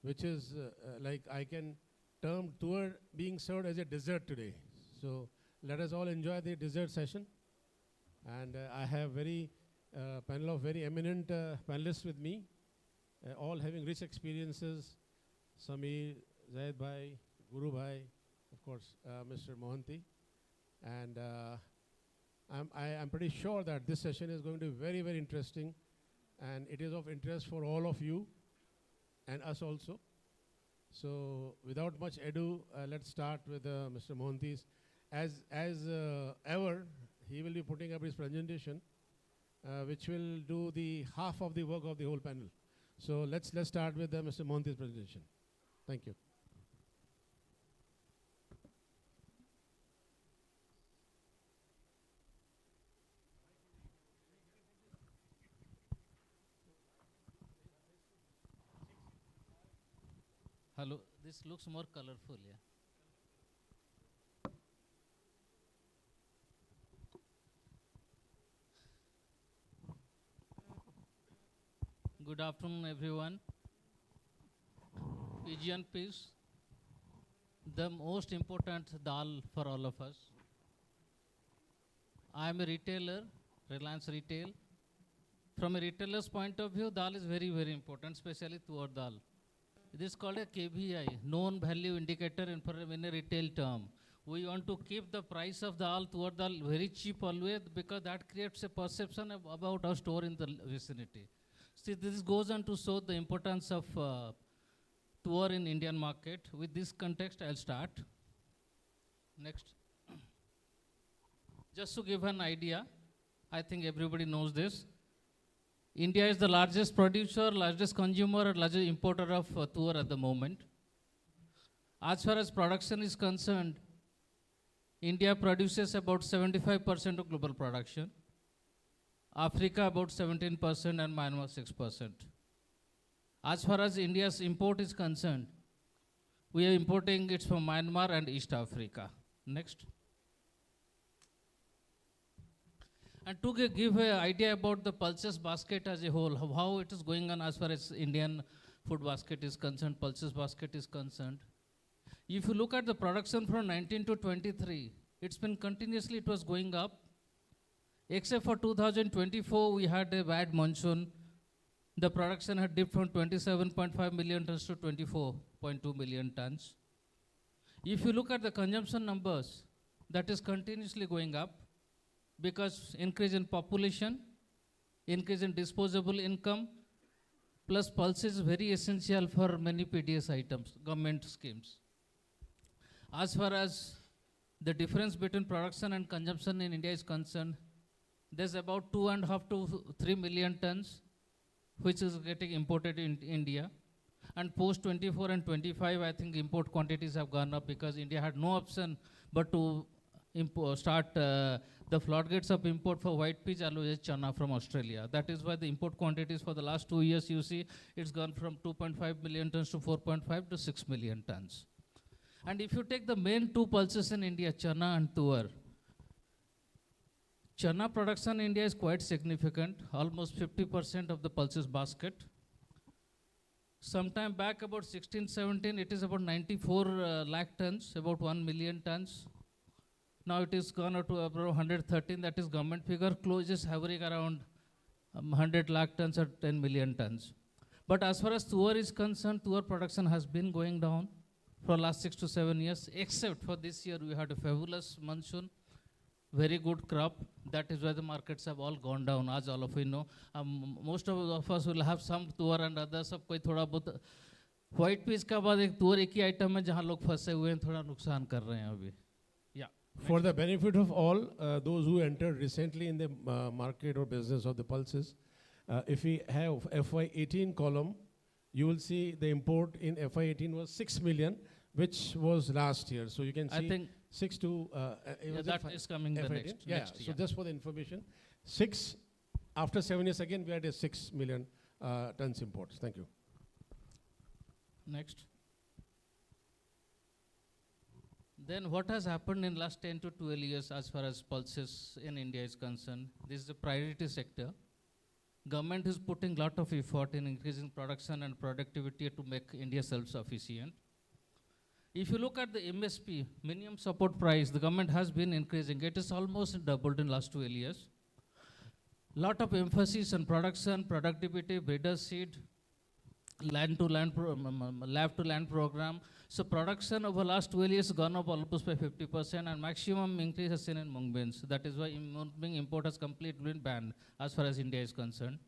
which is like I can term tour being served as a dessert today. So let us all enjoy the dessert session. And I have very panel of very eminent panelists with me, all having rich experiences. Samir, Zaid Bhai, Guru Bhai, of course, Mr. Mohanty. And I'm pretty sure that this session is going to be very, very interesting. And it is of interest for all of you and us also. So without much ado, let's start with Mr. Mohanty's. As ever, he will be putting up his presentation, which will do the half of the work of the whole panel. So let's start with Mr. Mohanty's presentation. Thank you. Hello, this looks more colorful, yeah. Good afternoon, everyone. Pigeon peas, the most important dal for all of us. I am a retailer, Reliance Retail. From a retailer's point of view, dal is very, very important, especially tuar dal. It is called a KVI, known value indicator in a retail term. We want to keep the price of the tuar dal very cheap always, because that creates a perception about our store in the vicinity. See, this goes on to show the importance of tuar in Indian market. With this context, I'll start. Next. Just to give an idea, I think everybody knows this. India is the largest producer, largest consumer, and largest importer of tuar at the moment. As far as production is concerned, India produces about 75% of global production. Africa about 17% and Myanmar 6%. As far as India's import is concerned, we are importing it from Myanmar and East Africa. Next. And to give an idea about the pulses basket as a whole, how it is going on as far as Indian food basket is concerned, pulses basket is concerned. If you look at the production from 19 to 23, It's been continuously, it was going up. Except for 2024, we had a bad monsoon. The production had dipped from 27.5 million tons to 24.2 million tons. If you look at the consumption numbers, that is continuously going up because increase in population, increase in disposable income, plus pulse is very essential for many PDS items, government schemes. As far as the difference between production and consumption in India is concerned, there's about 2.5 to 3 million tons which is getting imported in India. And post 24 and 25, I think import quantities have gone up because India had no option but to start the floodgates of import for white peas, always chana from Australia. That is why the import quantities for the last 2 years, you see, it's gone from 2.5 million tons to 4.5 to 6 million tons. And if you take the main two pulses in India, chana and tuar, chana production in India is quite significant, almost 50% of the pulses basket. Sometime back, about 16, 17, it is about 94 lakh tons, about 1 million tons. Now it is gone up to about 113, that is government figure, closes hovering around 100 lakh tons or 10 million tons. But as far as tuar is concerned, tuar production has been going down for last 6 to 7 years, except for this year we had a fabulous monsoon, very good crop. That is why the markets have all gone down, as all of you know. Most of us will have some tuar and others, सब कोई थोड़ा बहुत white peas का बाद एक तुअर एक ही item है जहाँ लोग फंसे हुए हैं, थोड़ा नुकसान कर रहे हैं अभी. Yeah. For the benefit of all those who entered recently in the market or business of the pulses, if we have FY18 column, you will see the import in FY18 was 6 million, which was last year. So you can see I think 6 to that is coming the FY18? next. Yeah, next so year. just for the information, 6 after 7 years again we had a 6 million tons imports. Thank you. Next. Then what has happened in last 10 to 12 years as far as pulses in India is concerned? This is the priority sector. Government is putting lot of effort in increasing production and productivity to make India self-sufficient. If you look at the MSP, minimum support price, the government has been increasing. It is almost doubled in last 12 years. Lot of emphasis on production, productivity, breeder seed, lab to land program. So production over last 12 years gone up almost by 50%, and maximum increase has seen in mung beans. That is why mung bean import has completely been banned as far as India is concerned.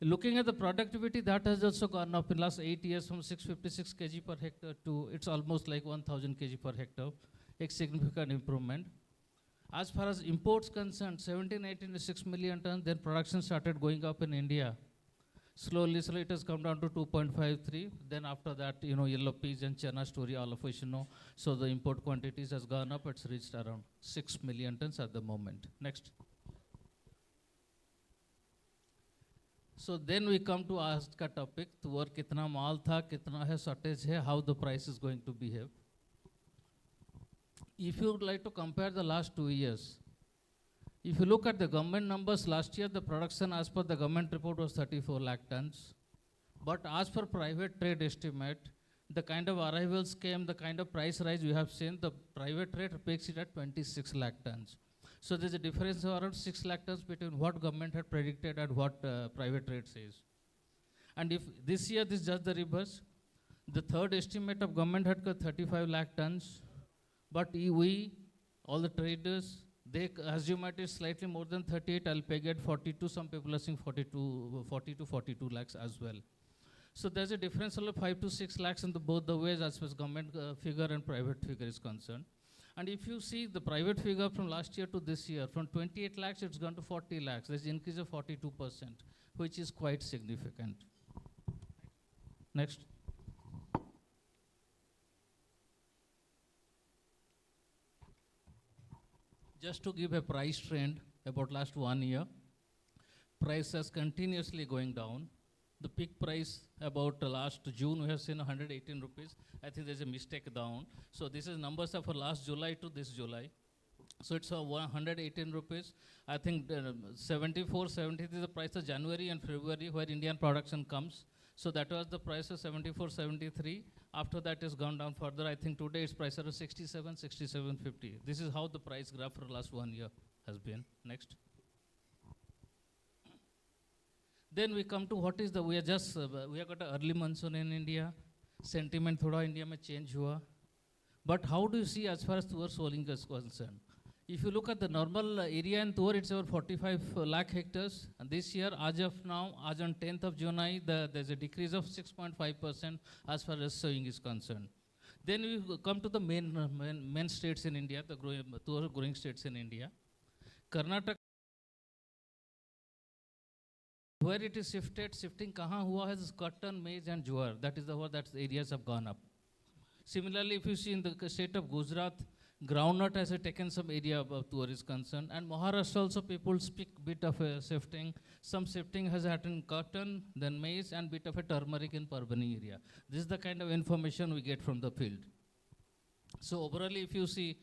Looking at the productivity, that has also gone up in last 8 years from 656 kg per hectare to it's almost like 1000 kg per hectare, a significant improvement. As far as imports concerned, 17, 18 to 6 million tons, then production started going up in India. Slowly it has come down to 2.53. Then after that, yellow peas and chana story, all of which you know. So the import quantities has gone up. It's reached around 6 million tons at the moment. Next. So then we come to ask a topic, तुअर कितना माल था, कितना है shortage है, how the price is going to behave. If you would like to compare the last 2 years, if you look at the government numbers, last year the production as per the government report was 34 lakh tons. But as per private trade estimate, the kind of arrivals came, the kind of price rise we have seen, the private trade peaks it at 26 lakh tons. So there's a difference of around 6 lakh tons between what government had predicted and what private trade says. And if this year this is just the reverse, the third estimate of government had got 35 lakh tons, but we, all the traders, they assume it is slightly more than 38, I'll peg at 42, some people are saying 40 to 42 lakhs as well. So there's a difference of 5 to 6 lakhs in both the ways as far as government figure and private figure is concerned. And if you see the private figure from last year to this year, from 28 lakhs, it's gone to 40 lakhs. There's an increase of 42%, which is quite significant. Next. Just to give a price trend about last 1 year, prices continuously going down. The peak price about last June, we have seen 118 rupees. I think there's a mistake down. So this is numbers for last July to this July. So it's 118 rupees. I think 74, 70 is the price of January and February where Indian production comes. So that was the price of 74, 73. After that, it's gone down further. I think today it's priced at 67, 67.50. This is how the price graph for the last 1 year has been. Next. Then we come to what is the, we have got an early monsoon in India. Sentiment thoda India mein change hua. But how do you see as far as tuar sowing is concerned? If you look at the normal area in tuar, it's about 45 lakh hectares. And this year, as of now, as on 10th of July, there's a decrease of 6.5% as far as sowing is concerned. Then we come to the main states in India, the tuar growing states in India. Karnataka, where it is shifting kahan hua has cotton, maize and jowar. That is the areas have gone up. Similarly, if you see in the state of Gujarat, groundnut has taken some area of tuar is concerned, and Maharashtra also people speak bit of a shifting. Some shifting has happened in cotton, then maize, and bit of a turmeric in Parbhani area. This is the kind of information we get from the field. So overall, if you see,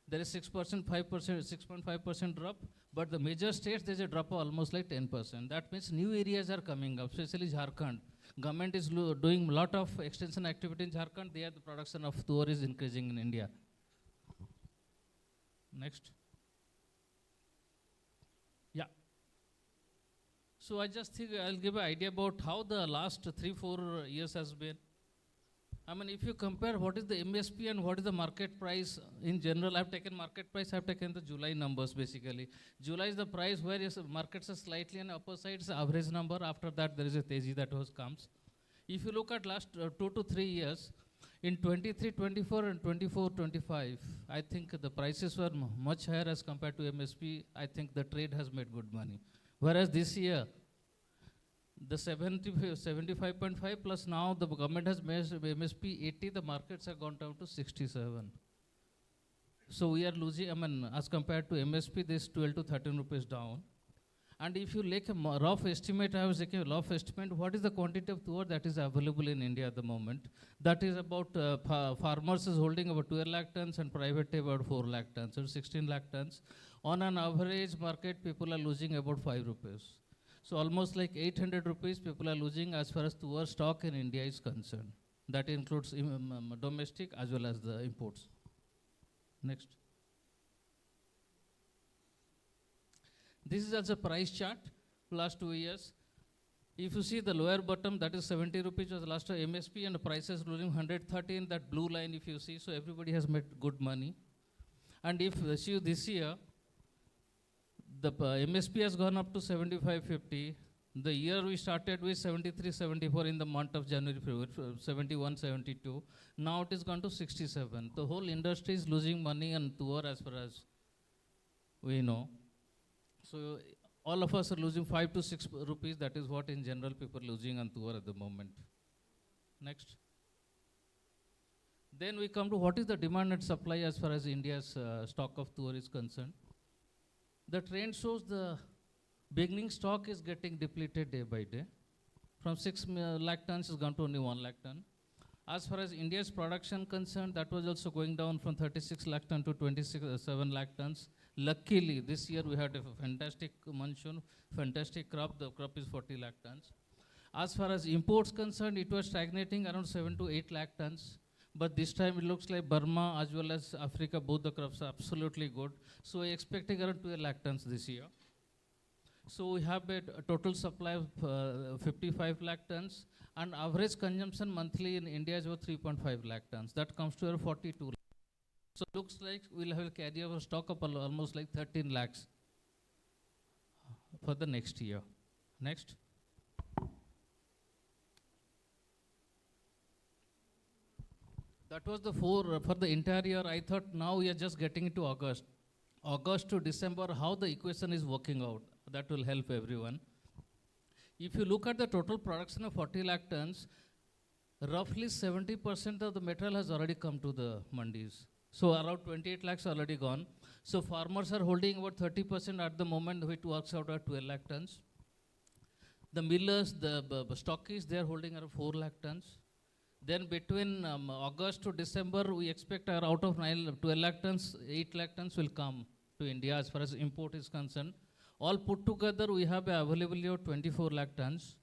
there is 6%, 5%, 6.5% drop, but the major states there's a drop of almost like 10%. That means new areas are coming up, especially Jharkhand. Government is doing a lot of extension activity in Jharkhand. There the production of tuar is increasing in India. Next. Yeah. So I just think I'll give an idea about how the last 3-4 years has been. I mean, if you compare what is the MSP and what is the market price in general, I've taken market price, I've taken the July numbers basically. July is the price where markets are slightly on the upper side, it's the average number. After that, there is a teji that comes. If you look at last 2 to 3 years, in 23, 24 and 24, 25, I think the prices were much higher as compared to MSP. I think the trade has made good money. Whereas this year, the 75.5 plus now the government has made MSP 80, the markets have gone down to 67. So we are losing, I mean, as compared to MSP, this 12 to 13 rupees down. And if you make a rough estimate, I was taking a rough estimate, what is the quantity of tuar that is available in India at the moment? That is about, farmers is holding about 12 lakh tons and private about 4 lakh tons, so 16 lakh tons. On an average market, people are losing about 5 rupees. So almost like 800 rupees people are losing as far as tuar stock in India is concerned. That includes domestic as well as the imports. Next. This is also a price chart, last 2 years. If you see the lower bottom, that is 70 rupees was the last MSP, and the prices losing 113, that blue line if you see, so everybody has made good money. And if you see this year, the MSP has gone up to 75.50. The year we started with 73, 74 in the month of January, February, 71, 72. Now it is gone to 67. The whole industry is losing money on tuar as far as we know. So all of us are losing 5 to 6 rupees. That is what in general people are losing on tuar at the moment. Next. Then we come to what is the demand and supply as far as India's stock of tuar is concerned. The trend shows the beginning stock is getting depleted day by day. From 6 lakh tons has gone to only 1 lakh ton. As far as India's production concerned, that was also going down from 36 lakh ton to 27 lakh tons. Luckily, this year we had a fantastic monsoon, fantastic crop. The crop is 40 lakh tons. As far as imports concerned, it was stagnating around 7 to 8 lakh tons. But this time it looks like Burma as well as Africa, both the crops are absolutely good. So we're expecting around 12 lakh tons this year. So we have a total supply of 55 lakh tons, and average consumption monthly in India is about 3.5 lakh tons. That comes to around 42 lakhs. So looks like we'll have a carry over stock of almost like 13 lakhs for the next year. Next. That was the for the entire year. I thought now we are just getting into August. August to December, how the equation is working out. That will help everyone. If you look at the total production of 40 lakh tons, roughly 70% of the material has already come to the mandis. So around 28 lakhs already gone. So farmers are holding about 30% at the moment, which works out at 12 lakh tons. The millers, the stockists, they are holding around 4 lakh tons. Then between August to December, we expect out of 12 lakh tons, 8 lakh tons will come to India as far as import is concerned. All put together, we have availability of 24 lakh tons.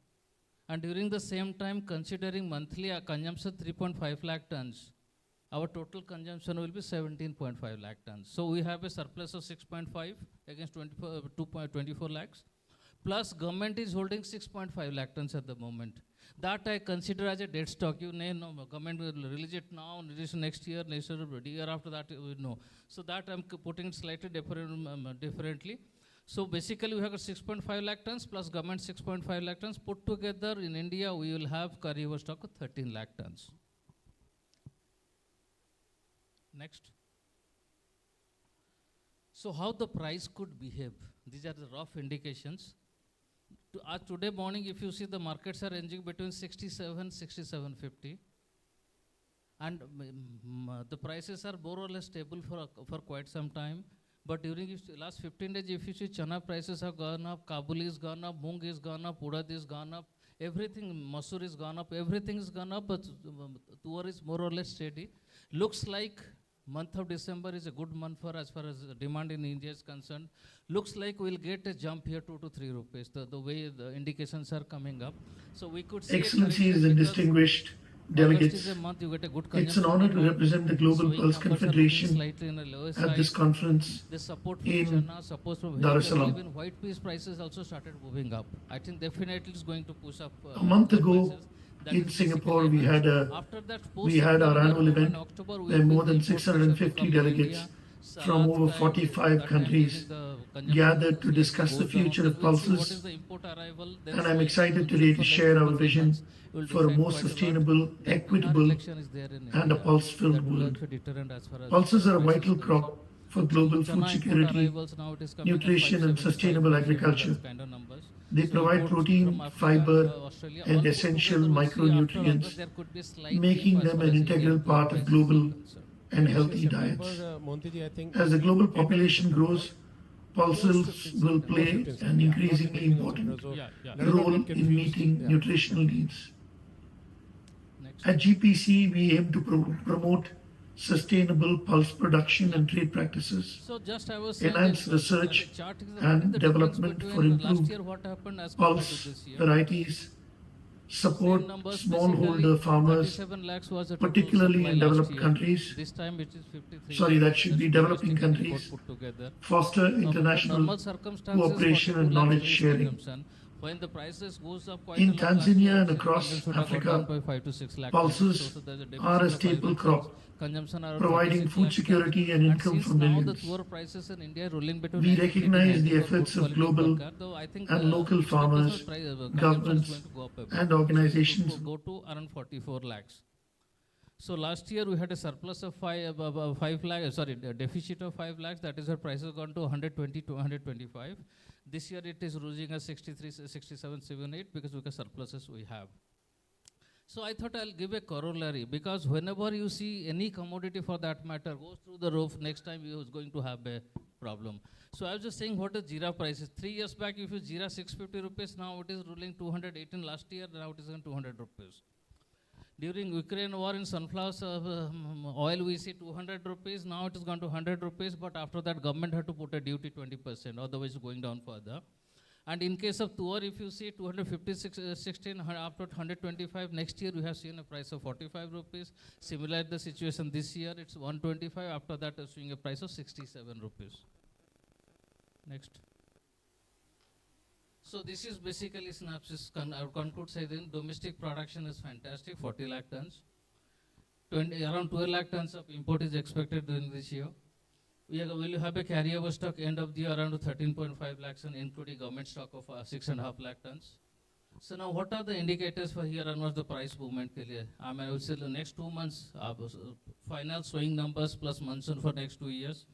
And during the same time, considering monthly consumption 3.5 lakh tons, our total consumption will be 17.5 lakh tons. So we have a surplus of 6.5 against 2.24 lakhs. Plus government is holding 6.5 lakh tons at the moment. That I consider as a dead stock. You know, government will release it now, release next year, year after that, we know. So that I'm putting it slightly differently. So basically we have got 6.5 lakh tons plus government 6.5 lakh tons. Put together in India, we will have carryover stock of 13 lakh tons. Next. So how the price could behave? These are the rough indications. Today morning, if you see, the markets are ranging between 67, 67.50. And the prices are more or less stable for quite some time. But during last 15 days, if you see, chana prices have gone up, Kabuli is gone up, Mung is gone up, Urad is gone up, everything, Masoor is gone up, everything is gone up, but Tuar is more or less steady. Looks like month of December is a good month for as far as demand in India is concerned. Looks like we'll get a jump here 2 to 3 rupees, the way the indications are coming up. So we could see Excellencies and distinguished delegates, it's an honor to represent the Global Pulse Confederation at this conference in Dar es Salaam. Even white peas prices also started moving up. I think definitely it's going to push up. A month ago in Singapore, we had our annual event where more than 650 delegates from over 45 countries gathered to discuss the future of pulses, and I'm excited today to share our vision for a more sustainable, equitable, and a pulse-filled world. Pulses are a vital crop for global food security, nutrition, and sustainable agriculture. They provide protein, fiber, and essential micronutrients, making them an integral part of global and healthy diets. As the global population grows, pulses will play an increasingly important role in meeting nutritional needs. At GPC, we aim to promote sustainable pulse production and trade practices, So just I was saying enhance that, research the chart is and the difference development for between last improved year what happened as compared to pulse this year. varieties, support Same numbers, smallholder basically, farmers, 37 lakhs was the total particularly supply in last developed year. countries. This time it is 53. Sorry, that lakhs, should be that's developing domestic and countries. import put together. Foster Under international normal circumstances, cooperation 42 and lakhs knowledge is sharing. consumption. When the prices goes up quite In a lot last Tanzania year, and across consumption have Africa, gone by 5 to 6 lakh pulses tons. So there's a deficit are a of 5 staple lakh crop, tons. Consumption around providing 36 food lakh security tons. and income since for now millions. the tour prices in India are rolling between We 90 to recognize the 90 for efforts good of quality global per car, though I think, and local expectations farmers, consumption is governments, going to go up a bit. and So it organizations. could go to around 44 lakhs. So last year we had a surplus of 5 lakh, sorry, a deficit of 5 lakhs. That is where prices gone to 120 to 125. This year it is losing us 63, 67, 78 because of the surpluses we have. So I thought I'll give a corollary because whenever you see any commodity for that matter goes through the roof, next time you is going to have a problem. So I was just saying what is Jeera prices. 3 years back if you Jeera 650 rupees, now it is ruling 218 last year, now it is on 200 rupees. During Ukraine war in sunflower oil, we see 200 rupees. Now it has gone to 100 rupees, but after that, government had to put a duty 20%, otherwise going down further. And in case of tuar, if you see 256, 16, after 125, next year we have seen a price of 45 rupees. Similar the situation this year, it's 125. After that, seeing a price of 67 rupees. Next. So this is basically synopsis. I would conclude saying domestic production is fantastic, 40 lakh tons. Around 12 lakh tons of import is expected during this year. We will have a carryover stock end of the year around 13.5 lakhs and including government stock of 6.5 lakh tons. So now what are the indicators for here onwards the price movement? I mean, I would say the next 2 months, final swing numbers plus monsoon for next 2 years.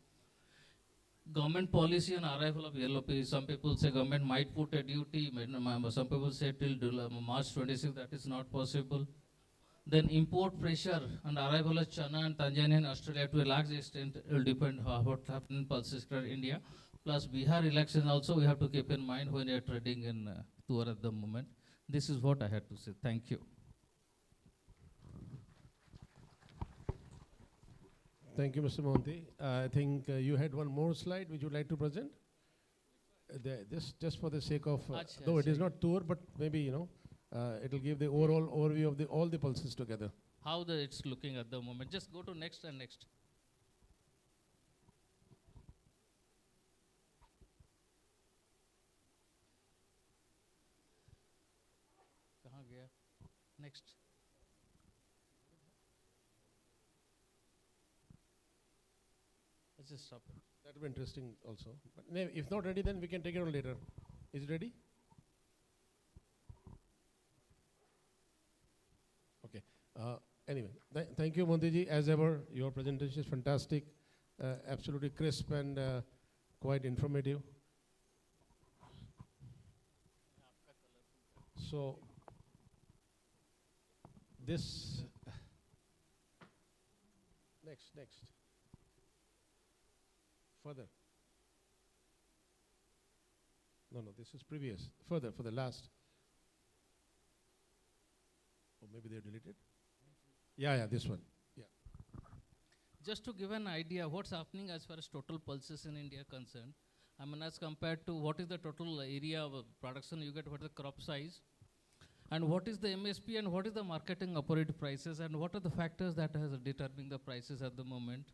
Government policy on arrival of yellow pea. Some people say government might put a duty. Some people say till March 26, that is not possible. Then import pressure on arrival of China and Tanzania and Australia to a large extent will depend on what happens in pulses in India. Plus Bihar election also we have to keep in mind when you are trading in tour at the moment. This is what I had to say. Thank you. Thank you, Mr. Monti. I think you had one more slide which you would like to present. Just for the sake of, though it is not tour, but maybe, It'll give the overall overview of all the pulses together. How it's looking at the moment. Just go to next and next. कहाँ गया? Next. Let's just stop it. That will be interesting also. But if not ready, then we can take it on later. Is it ready? Okay. Anyway, thank you, Montiji. As ever, your presentation is fantastic, absolutely crisp and quite informative. So, this next. Further. No, this is previous. Further, for the last. Or maybe they're deleted. Yeah, this one. Yeah. Just to give an idea what's happening as far as total pulses in India concerned, I mean, as compared to what is the total area of production you get, what is the crop size, and what is the MSP, and what is the marketing operating prices, and what are the factors that has determining the prices at the moment.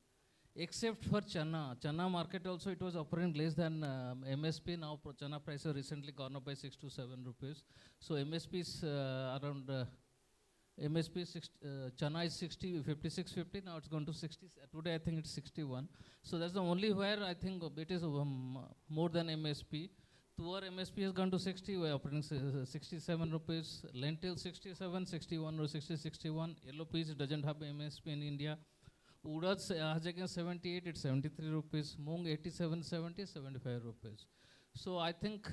Except for Chana market also it was operating less than MSP. Now Chana price has recently gone up by 6 to 7 rupees. So MSP is around Chana is 56.50. Now it's gone to 60. Today I think it's 61. So that's the only where I think it is more than MSP. Tuar MSP has gone to 60. We're operating 67 rupees. Lentil 67, 61 or 60, 61. Yellow peas doesn't have MSP in India. Urad has again 78, it's 73 rupees. Moong 87, 70, 75 rupees. So I think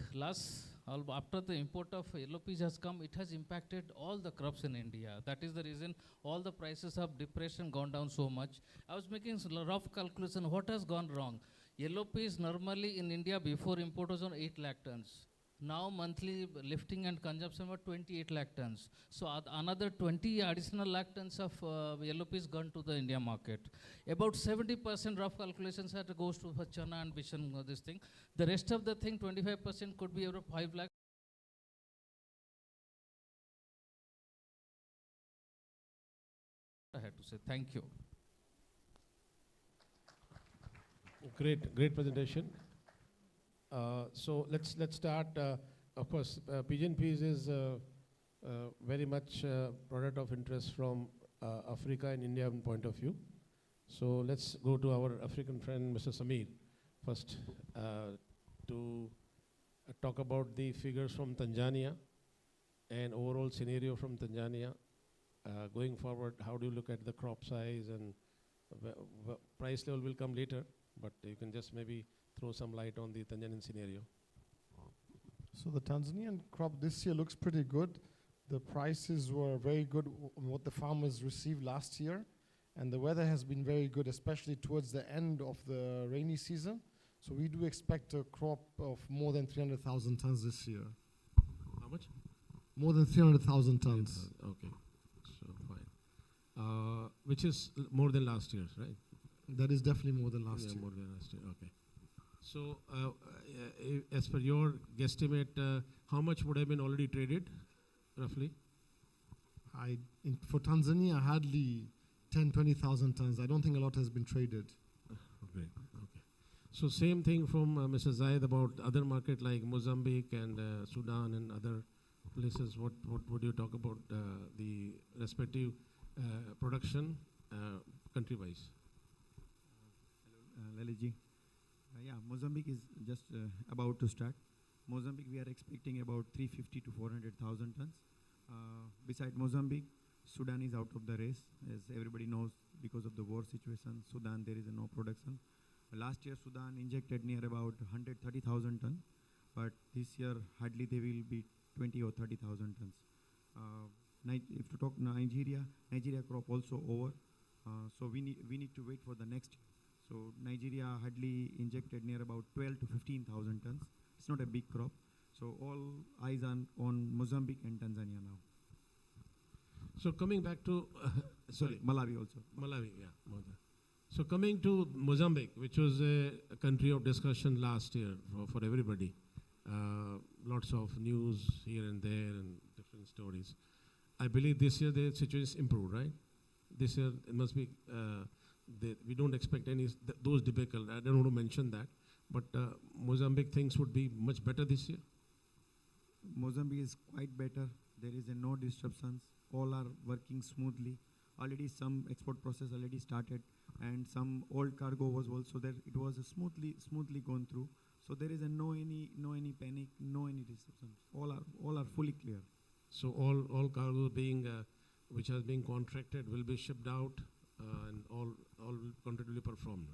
after the import of yellow peas has come, it has impacted all the crops in India. That is the reason all the prices have depressed and gone down so much. I was making a rough calculation, what has gone wrong? Yellow peas normally in India before import was on 8 lakh tons. Now monthly lifting and consumption were 28 lakh tons. So another 20 additional lakh tons of yellow peas gone to the India market. About 70% rough calculations goes to Chana and Bishan, this thing. The rest of the thing, 25% could be about 5 lakh. I had to say thank you. Great presentation. So let's start. Of course, pigeon peas is very much product of interest from Africa and India point of view. So let's go to our African friend, Mr. Samir, first to talk about the figures from Tanzania and overall scenario from Tanzania. Going forward, how do you look at the crop size, and price level will come later, but you can just maybe throw some light on the Tanzanian scenario. So the Tanzanian crop this year looks pretty good. The prices were very good on what the farmers received last year, and the weather has been very good, especially towards the end of the rainy season. So we do expect a crop of more than 300,000 tons this year. How much? More than 300,000 tons. Okay, so fine. Which is more than last year's, right? That is definitely more than last year. More than last year, okay. So, as per your guesstimate, how much would have been already traded, roughly? For Tanzania, hardly 20,000 tons. I don't think a lot has been traded. Great, okay. So same thing from Mr. Zayed about other market like Mozambique and Sudan and other places. What would you talk about the respective production country-wise? Hello, Lalitji. Yeah, Mozambique is just about to start. Mozambique, we are expecting about 350 to 400,000 tons. Beside Mozambique, Sudan is out of the race. As everybody knows, because of the war situation, Sudan, there is no production. Last year, Sudan injected near about 130,000 tons, but this year, hardly they will be 20 or 30,000 tons. If to talk Nigeria crop also over. So we need to wait for the next year. So Nigeria hardly injected near about 12 to 15,000 tons. It's not a big crop. So all eyes on Mozambique and Tanzania now. So coming back to, sorry, Malawi also. Malawi, yeah. So coming to Mozambique, which was a country of discussion last year for everybody. Lots of news here and there and different stories. I believe this year the situation improved, right? This year it must be, we don't expect any those debacle. I don't want to mention that, but Mozambique things would be much better this year. Mozambique is quite better. There is no disruptions. All are working smoothly. Already some export process already started, and some old cargo was also there. It was smoothly gone through. So there is no any panic, no any disruptions. All are fully clear. So all cargo being which has been contracted will be shipped out, and all contractually performed.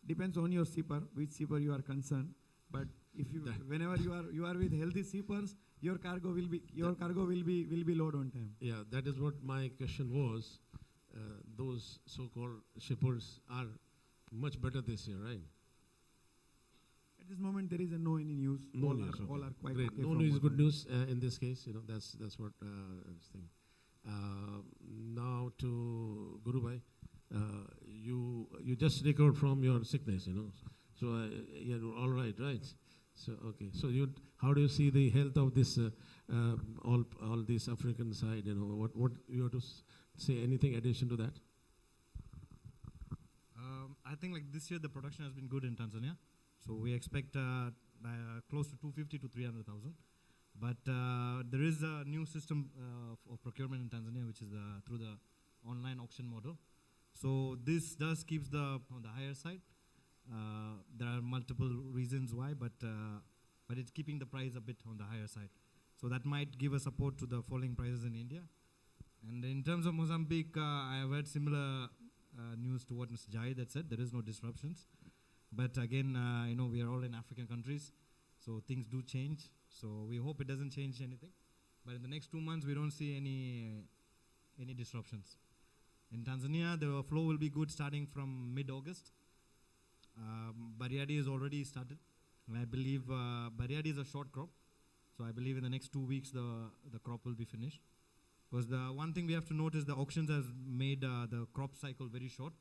Depends on your shipper, which shipper you are concerned. But if you whenever you are with healthy shippers, your cargo will be load on time. Yeah, that is what my question was. Those so-called shippers are much better this year, right? At this moment, there is no any news. No all news. All are quite great. okay. No news is good news in this case. You know, that's what I was thinking. Now to Guru Bhai, you just recovered from your sickness, you know. So you're all right, right? So okay. So how do you see the health of this all this African side? You know, what you have to say? Anything addition to that? I think like this year the production has been good in Tanzania, so we expect close to 250 to 300,000. But there is a new system of procurement in Tanzania, which is through the online auction model. So this does keeps on the higher side. There are multiple reasons why, but it's keeping the price a bit on the higher side. So that might give a support to the falling prices in India. And in terms of Mozambique, I have heard similar news to what Mr. Jahid had said. There is no disruptions. But again, you know, we are all in African countries, so things do change. So we hope it doesn't change anything. But in the next 2 months, we don't see any disruptions. In Tanzania, the flow will be good starting from mid-August. Bariadi is already started. And I believe Bariadi is a short crop. So I believe in the next 2 weeks, the crop will be finished. Because the one thing we have to note is the auctions has made the crop cycle very short.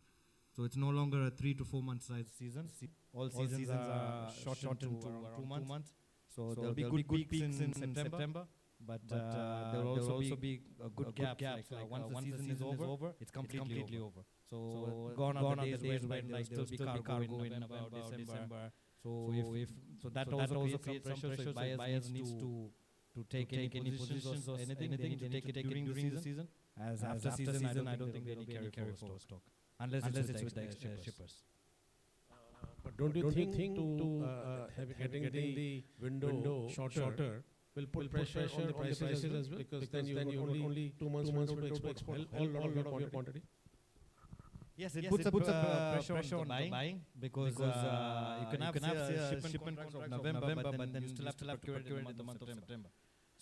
So it's no longer a 3 to 4 month size season. All seasons are shortened to around 2 months. So there'll be good peaks in September. But there will also be a good gap. Like once the season is over, it's completely over. So gone are the days when like there will still be cargo in November, December. So that also creates some pressure. So buyers needs to take any positions or anything. They need to take it during the season. As after season, I don't think there will be any carry forward stock. Unless it's with the shippers. But don't you think to having the window shorter will put pressure on the prices as well? Because then you only 2 months to export a lot of your quantity. Yes, it puts a pressure on the buying because you can have shipment contracts of November, but then you still have to procure it in the month of September.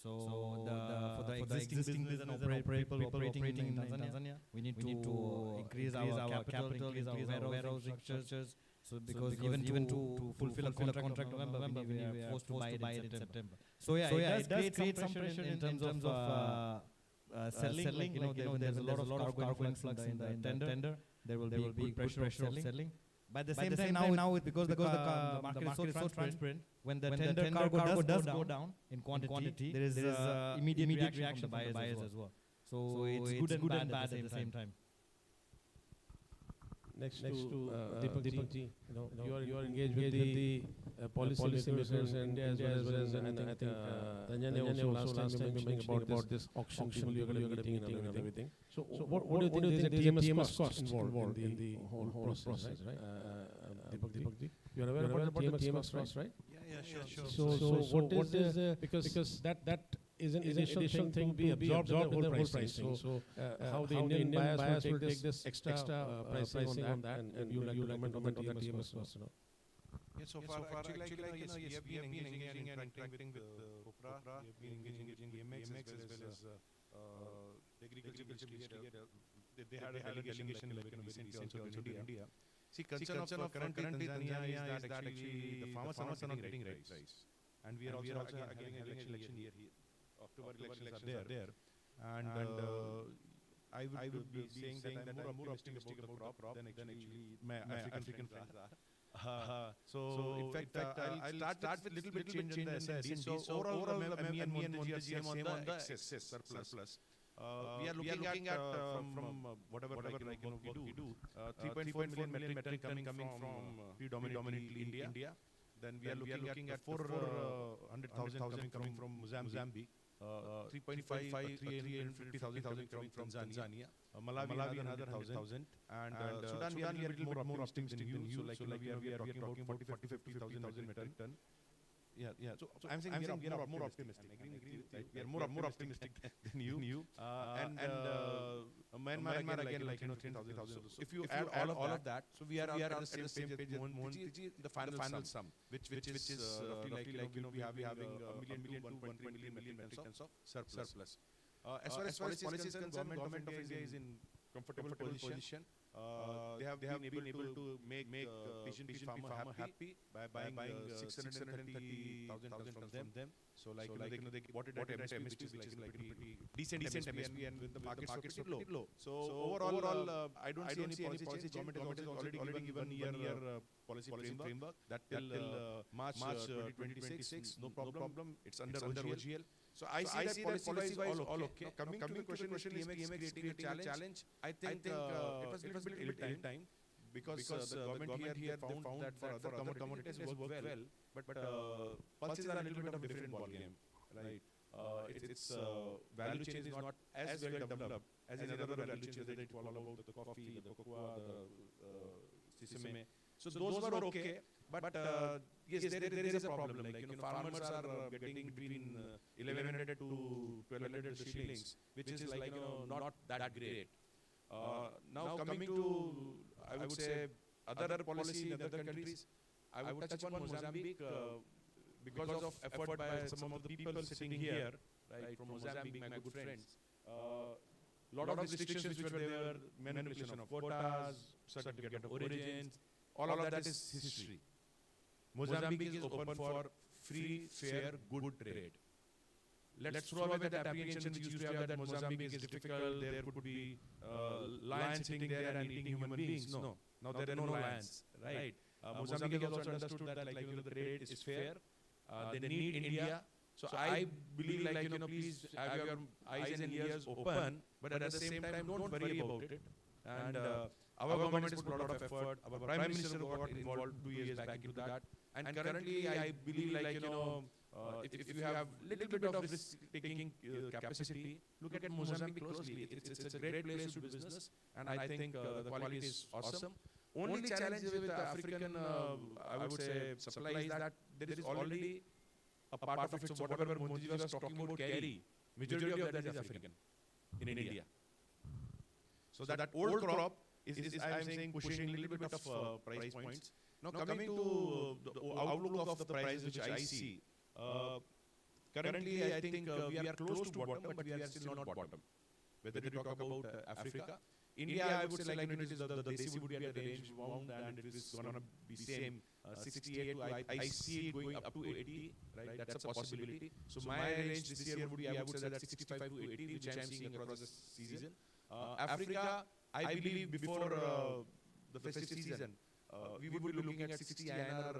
So for the existing business people operating in Tanzania, we need to increase our capital, increase our warehousing structures. So because even to fulfill a contract November, we are forced to buy it in September. So it does create some pressure in terms of selling. Like, you know, there's a lot of cargo influx in the tender. There will be pressure of selling. By the same time, now because the market is so transparent, when the tender cargo does go down in quantity, there is immediate reaction from the buyers as well. So it's good and bad at the same time. Next to Deepak ji, you are engaged with the policy makers in India as well as I think Tanzania also last time you mentioned about this auction you are going to be meeting and everything. So what do you think there is a TMS cost involved in the whole process, right? Deepak ji, you are aware about the TMS cost, right? Yeah, sure. So what is the, because that is an additional thing to be absorbed in the whole pricing. So how the Indian buyers will take this extra pricing on that, and you like comment on the TMS cost, you know? Yeah, so far actually we have been engaging and interacting with Copra, we have been engaging EMX as well as the agriculture ministry. They had a delegation like recently also to India. See, concern of currently Tanzania is that actually the farmers are not getting right price. And we are also having an election year here. October elections are there. And I would be saying that I'm more optimistic about crop than actually my African friends are. So in fact, I'll start with little bit change in the S&D. So overall, me and Mohan are same on the excess surplus. We are looking at from whatever like we do, 3.4 million metric ton coming from predominantly India. Then we are looking at 400,000 coming from Mozambique. 350,000 coming from Tanzania, Malawi another 100,000, and Sudan we are a little bit more optimistic than you. So like we are talking about 50,000 metric ton. Yeah. So I'm saying we are more optimistic. I agree with you. Right? We are more optimistic than you. And Myanmar again, like 10,000. So if you add all of that, so we are at the same page as Mohan, the final sum, which is roughly like we have having a million to 1.3 million metric tons of surplus. As far as policy is concerned, government of India is in comfortable position. They have been able to make Asian farmer happy by buying 630,000 tons from them. So like they bought it at MSP, which is like pretty decent MSP, and with the markets pretty low. So overall, I don't see any policy change. Government has already given year policy framework that till March 2026. No problem. It's under OGL. So I see that policy-wise all okay. Now coming to question is TMX creating a challenge. I think it was a little bit ill-timed because the government here they found that for other commodities it has worked well, but pulses are a little bit of a different ballgame, right? Its value chain is not as well developed as in other value chains, whether it's all about the coffee, the cocoa, the sesame. So those were okay, but yes, there is a problem. Like farmers are getting between 1,100 to 1,200 shillings, which is like not that great. Now coming to, I would say, other policy in other countries, I would touch upon Mozambique because of effort by some of the people sitting here, right, from Mozambique, my good friends. Lot of restrictions which were there, manipulation of quotas, certificate of origins, all of that is history. Mozambique is open for free, fair, good trade. Let's throw away that apprehension which used to have that Mozambique is difficult, there could be lions sitting there and eating human beings. No, now there are no lions, right? Mozambique has also understood that the trade is fair, they need India. So I believe please have your eyes and ears open, but at the same time don't worry about it. And our government has put a lot of effort. Our Prime Minister got involved 2 years back into that. And currently I believe if you have little bit of risk-taking capacity, look at Mozambique closely. It's a great place to do business, and I think the quality is awesome. Only challenge with the African, I would say, supply is that there is already a part of it. So whatever Modi was talking about carry, majority of that is African in India. So that old crop is I'm saying, pushing a little bit of price points. Now coming to the outlook of the price which I see, currently I think we are close to bottom, but we are still not bottom. Whether you talk about Africa, India, I would say it is the desi would be at the range bound, and it is going to be same 68 to I see it going up to 80, right? That's a possibility. So my range this year would be, I would say that 65 to 80, which I'm seeing across the season. Africa, I believe before the festive season, we would be looking at 60 INR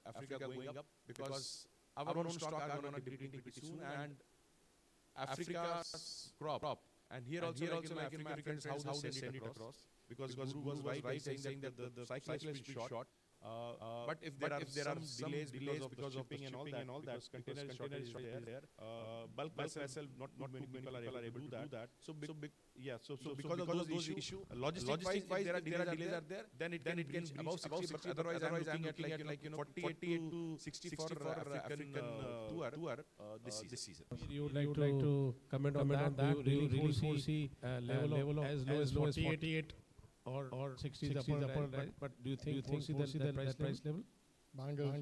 Africa going up, because our own stock are going to be depleting pretty soon, and Africa's crop. And here also like my friends how they send it across, because Guru was right saying that the cycle is pretty short. But if there are some delays because of shipping and all that, container is there. Bulk vessel, not many people are able to do that. So because of those issues, logistic wise there are delays then it can reach above 60. But otherwise I'm looking at 48 to 60 for African tour this season. You would like to comment on that? Do you really foresee level of as low as 48 or 60 is upper, right? But do you think that price level? Bangal,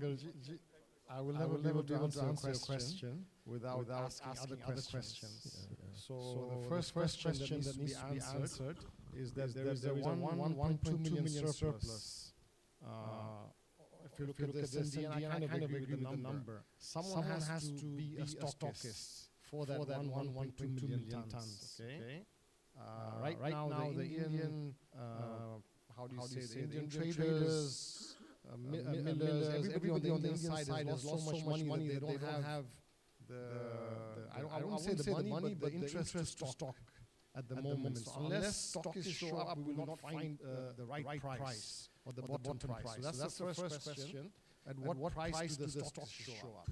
I will never be able to answer your question without asking other questions. So the first question that needs to be answered is that there is a 1.2 million surplus. If you look at this, and I kind of agree with the number. Someone has to be a stockist for that 1.2 million tons. Okay. Right now, the Indian, how do you say, the Indian traders millers, everybody on the Indian side has lost so much money they don't have I won't say the money, but the interest to stock at the moment. So unless stockists show up, we will not find the right price or the bottom price. So that's the first question. At what price do the stocks show up?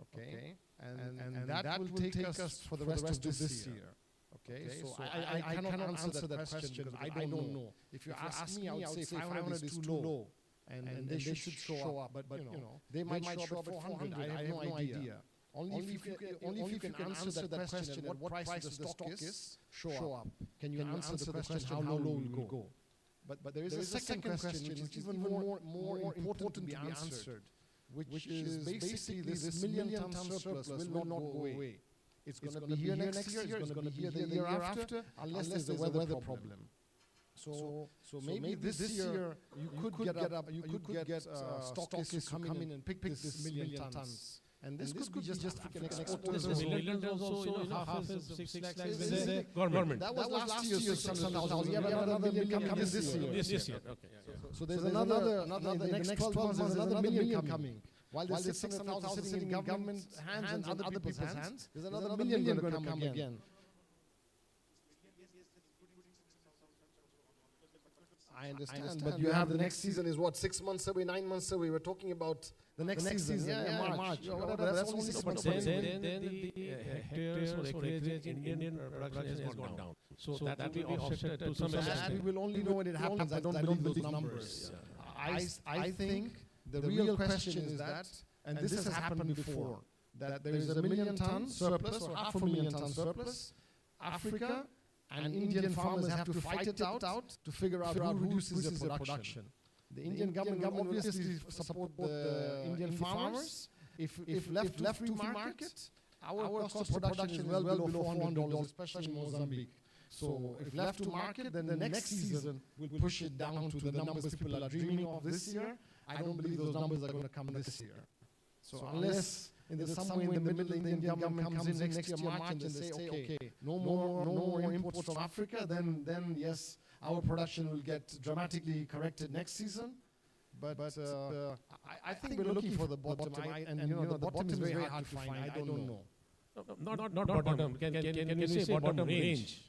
Okay, and that will take us for the rest of this year. Okay, so I cannot answer that question because I don't know. If you ask me, I would say 500 is too low, and they should show up. But you know, they might show up at 400. I have no idea. Only if you can answer that question at what price the stock is show up. Can you answer the question how low will go? But there is a second question which is even more important to be answered, which is basically this million-ton surplus will not go away. It's going to be here next year, it's going to be here the year after, unless there's a weather problem. So maybe this year you could get stockists to come in and pick this million tons. And this could be just African exporters. This million tons also, half is 6 lakhs government. That was last year's 600,000. We have another million coming this year. This year. Okay. So there's another in the next 12 months, there's another million coming. While there's 600,000 sitting in government hands and other people's hands, there's another million going to come again. I understand, but you have the next season is what, 6 months away, 9 months away. We're talking about the next season, yeah, March. Whatever, that's only 6 months away. Then the hectares or acreage in Indian production has gone down. So that will be offset to some extent. That we will only know when it happens. I don't believe those numbers. I think the real question is that, and this has happened before, that there is a million-ton surplus or half a million-ton surplus. Africa and Indian farmers have to fight it out to figure out who reduces their production. The Indian government obviously support the Indian farmers. If left to market, our cost of production is well below $400, especially in Mozambique. So if left to market, then the next season we'll push it down to the numbers people are dreaming of this year. I don't believe those numbers are going to come this year. So unless somewhere in the middle, the Indian government comes in next year, March, and they say, okay, no more imports from Africa, then yes, our production will get dramatically corrected next season. But I think we're looking for the bottom, and the bottom is very hard to find. I don't know. Not bottom. Can you say bottom range?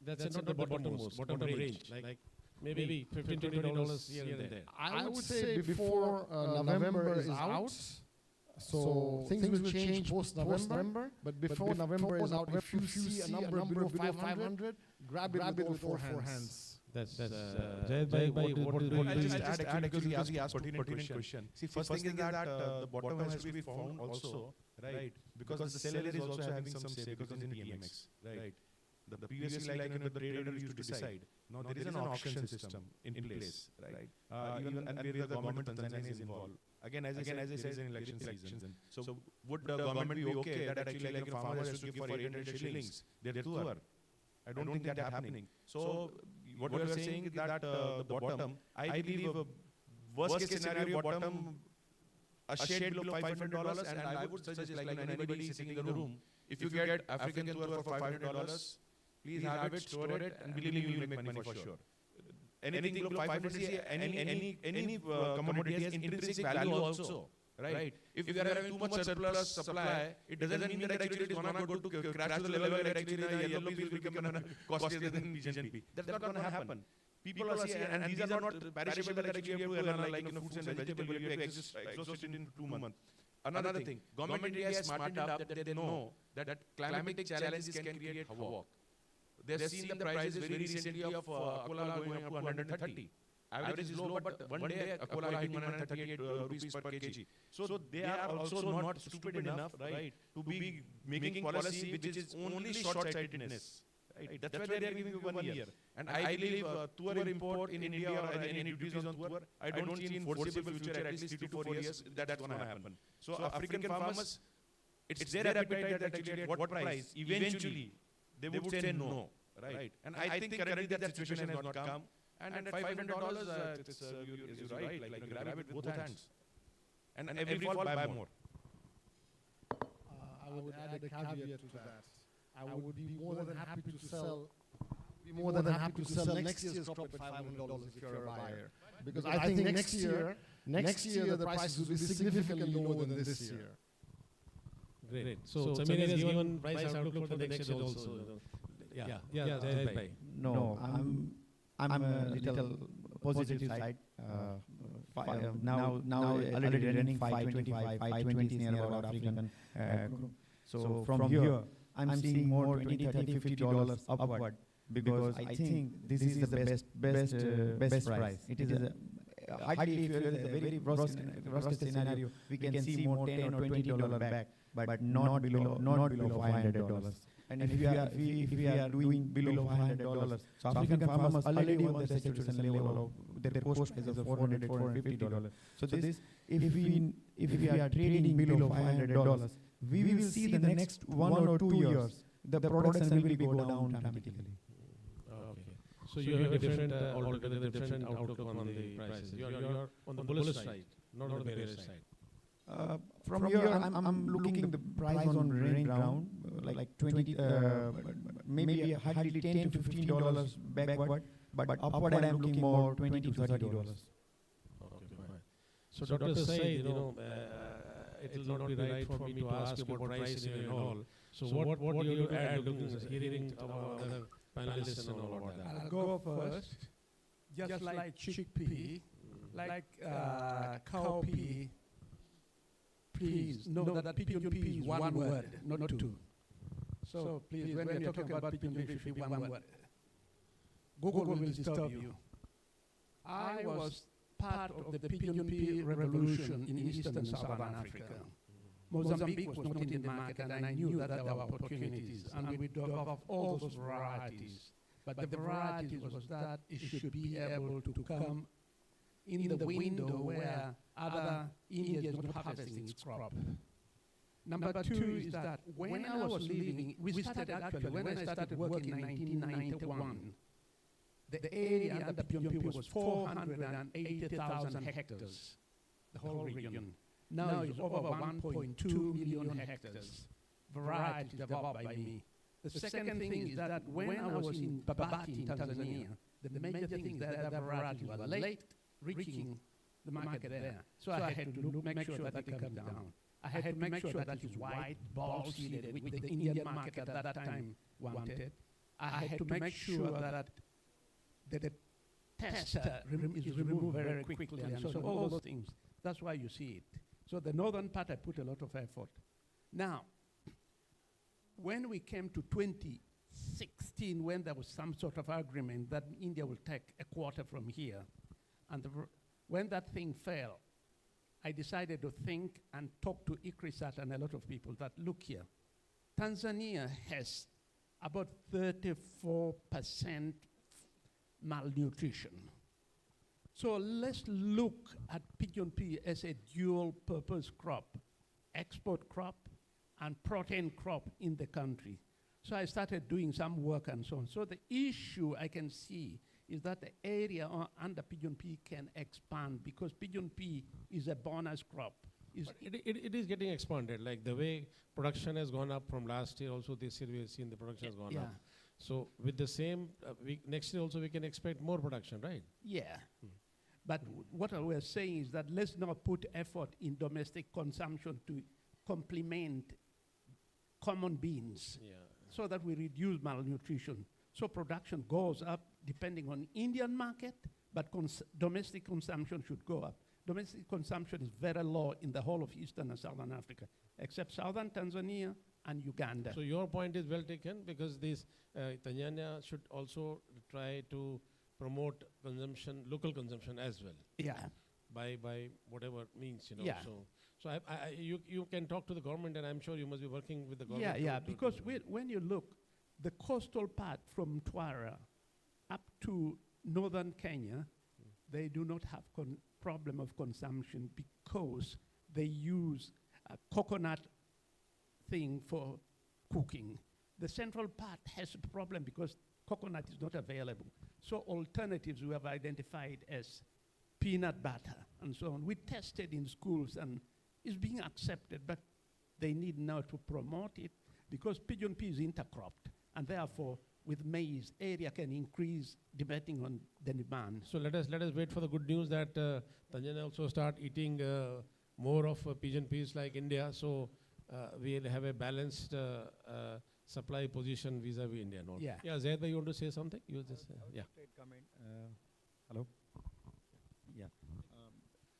That's not the bottommost. Bottom range, like maybe $15 to $20 here and there. I would say before November is out. So things will change post-November, but before November is out, if you see a number below 500, grab it with four hands. That's I'll just add because he asked a pertinent question. See, first thing is that the bottom has to be found also, right? Because the seller is also having some say because in DMX, right? The previously, like the trader used to decide. Now there is an auction system in place, right? Even and where the government Tanzania is involved. Again, as I said, it's an election season. So would the government be okay that actually like a farmer has to give for 800 shillings their tour? I don't think that happening. So what we are saying is that the bottom, I believe worst case scenario bottom a shade below $500, and I would suggest like anybody sitting in the room, if you get African tour for $500, please have it, store it, and believe me, you will make money for sure. Anything below 500, any commodity has intrinsic value also, right? If you are having too much surplus supply, it doesn't mean that actually it is going to go to crash to the level where actually the yellow piece will become costlier than Asian pea. That's not going to happen. People are seeing, and these are not perishable that actually you have to like fruits and vegetables, you have to exhaust it in 2 months. Another thing, government India is smart enough that they know that climatic challenges can create havoc. They've seen the prices very recently of Akola going up to 130. Average is low, but one day Akola hitting 138 rupees per kg. So they are also not stupid enough, right, to be making policy which is only short-sightedness. Right? That's why they are giving you 1 year. And I believe tour import in India or any duties on tour, I don't see in foreseeable future, at least 3 to 4 years, that's going to happen. So African farmers, it's their appetite that actually at what price, eventually, they would say no, right? And I think currently that situation has not come. And at $500, you're right, like grab it with both hands. And every fall buy more. I would add a caveat to that. I would be more than happy to sell next year's crop at $500 if you're a buyer. Because I think next year Next year, the prices will be significantly lower than this year. Great. So Samir has given price outlook for the next year also. No, I'm a little positive side. Now already running 525, 520 is near about African. So from here, I'm seeing more $20, $30, $50 upward, because I think this is the best price. It is hardly, if it is a very worst scenario, we can see more $10 or $20 back, but not below $500. And if we are doing below $500, so African farmers already on the saturation level of their cost price of $400, $450. So this, if we are trading below $500, we will see the next 1 or 2 years, the production will go down dramatically. So you have a different, altogether different outlook on the prices. You're on the bullish side, not on the bearish side. From here, I'm looking the price on rain ground, like 20, maybe hardly $10 to $15 backward, but upward I'm looking more $20 to $30. Okay, fine. So Dr. Said, it will not be right for me to ask about pricing and all. So what do you add, hearing our other panelists and all about that? I'll go first. Just like chickpea, like cowpea, please know that pigeon pea is one word, not two. So please, when you're talking about pigeon pea, it should be one word. Google will disturb you. I was part of the pigeon pea revolution in Eastern and Southern Africa. Mozambique was not in the market, and I knew that there were opportunities, and we dug up all those varieties. But the varieties was that it should be able to come in the window where other India is not harvesting its crop. Number two is that when I was living, we started actually, when I started working in 1991, the area under pigeon pea was 480,000 hectares, the whole region. Now it's over 1.2 million hectares. Varieties developed by me. The second thing is that when I was in Babati in Tanzania, the major thing is that the varieties were late reaching the market there. So I had to make sure that it comes down. I had to make sure that it's white, ball-seeded, which the Indian market at that time wanted. I had to make sure that the tester is removed very quickly, and so all those things. That's why you see it. So the northern part, I put a lot of effort. Now, when we came to 2016, when there was some sort of agreement that India will take a quarter from here, and when that thing fell, I decided to think and talk to ICRISAT and a lot of people that, look here, Tanzania has about 34% malnutrition. So let's look at pigeon pea as a dual purpose crop, export crop and protein crop in the country. So I started doing some work and so on. So the issue I can see is that the area under pigeon pea can expand, because pigeon pea is a bonus crop. It is getting expanded, like the way production has gone up from last year, also this year we have seen the production has gone up. So with the same, next year also we can expect more production, right? Yeah. But what I was saying is that let's not put effort in domestic consumption to complement common beans, so that we reduce malnutrition. So production goes up depending on Indian market, but domestic consumption should go up. Domestic consumption is very low in the whole of Eastern and Southern Africa, except Southern Tanzania and Uganda. So your point is well taken, because this Tanzania should also try to promote consumption, local consumption as well. Yeah. By whatever means, Yeah. So you can talk to the government, and I'm sure you must be working with the government. Yeah, because when you look, the coastal part from Twara up to northern Kenya, they do not have problem of consumption, because they use a coconut thing for cooking. The central part has a problem because coconut is not available. So alternatives we have identified as peanut butter and so on. We tested in schools and it's being accepted, but they need now to promote it, because pigeon pea is intercropped, and therefore with maize, area can increase depending on the demand. So let us wait for the good news that Tanzania also start eating more of pigeon peas like India. So we'll have a balanced supply position vis-a-vis India. No? Yeah. Yeah, Zaid, you want to say something? You just yeah. Comment. Hello. Yeah.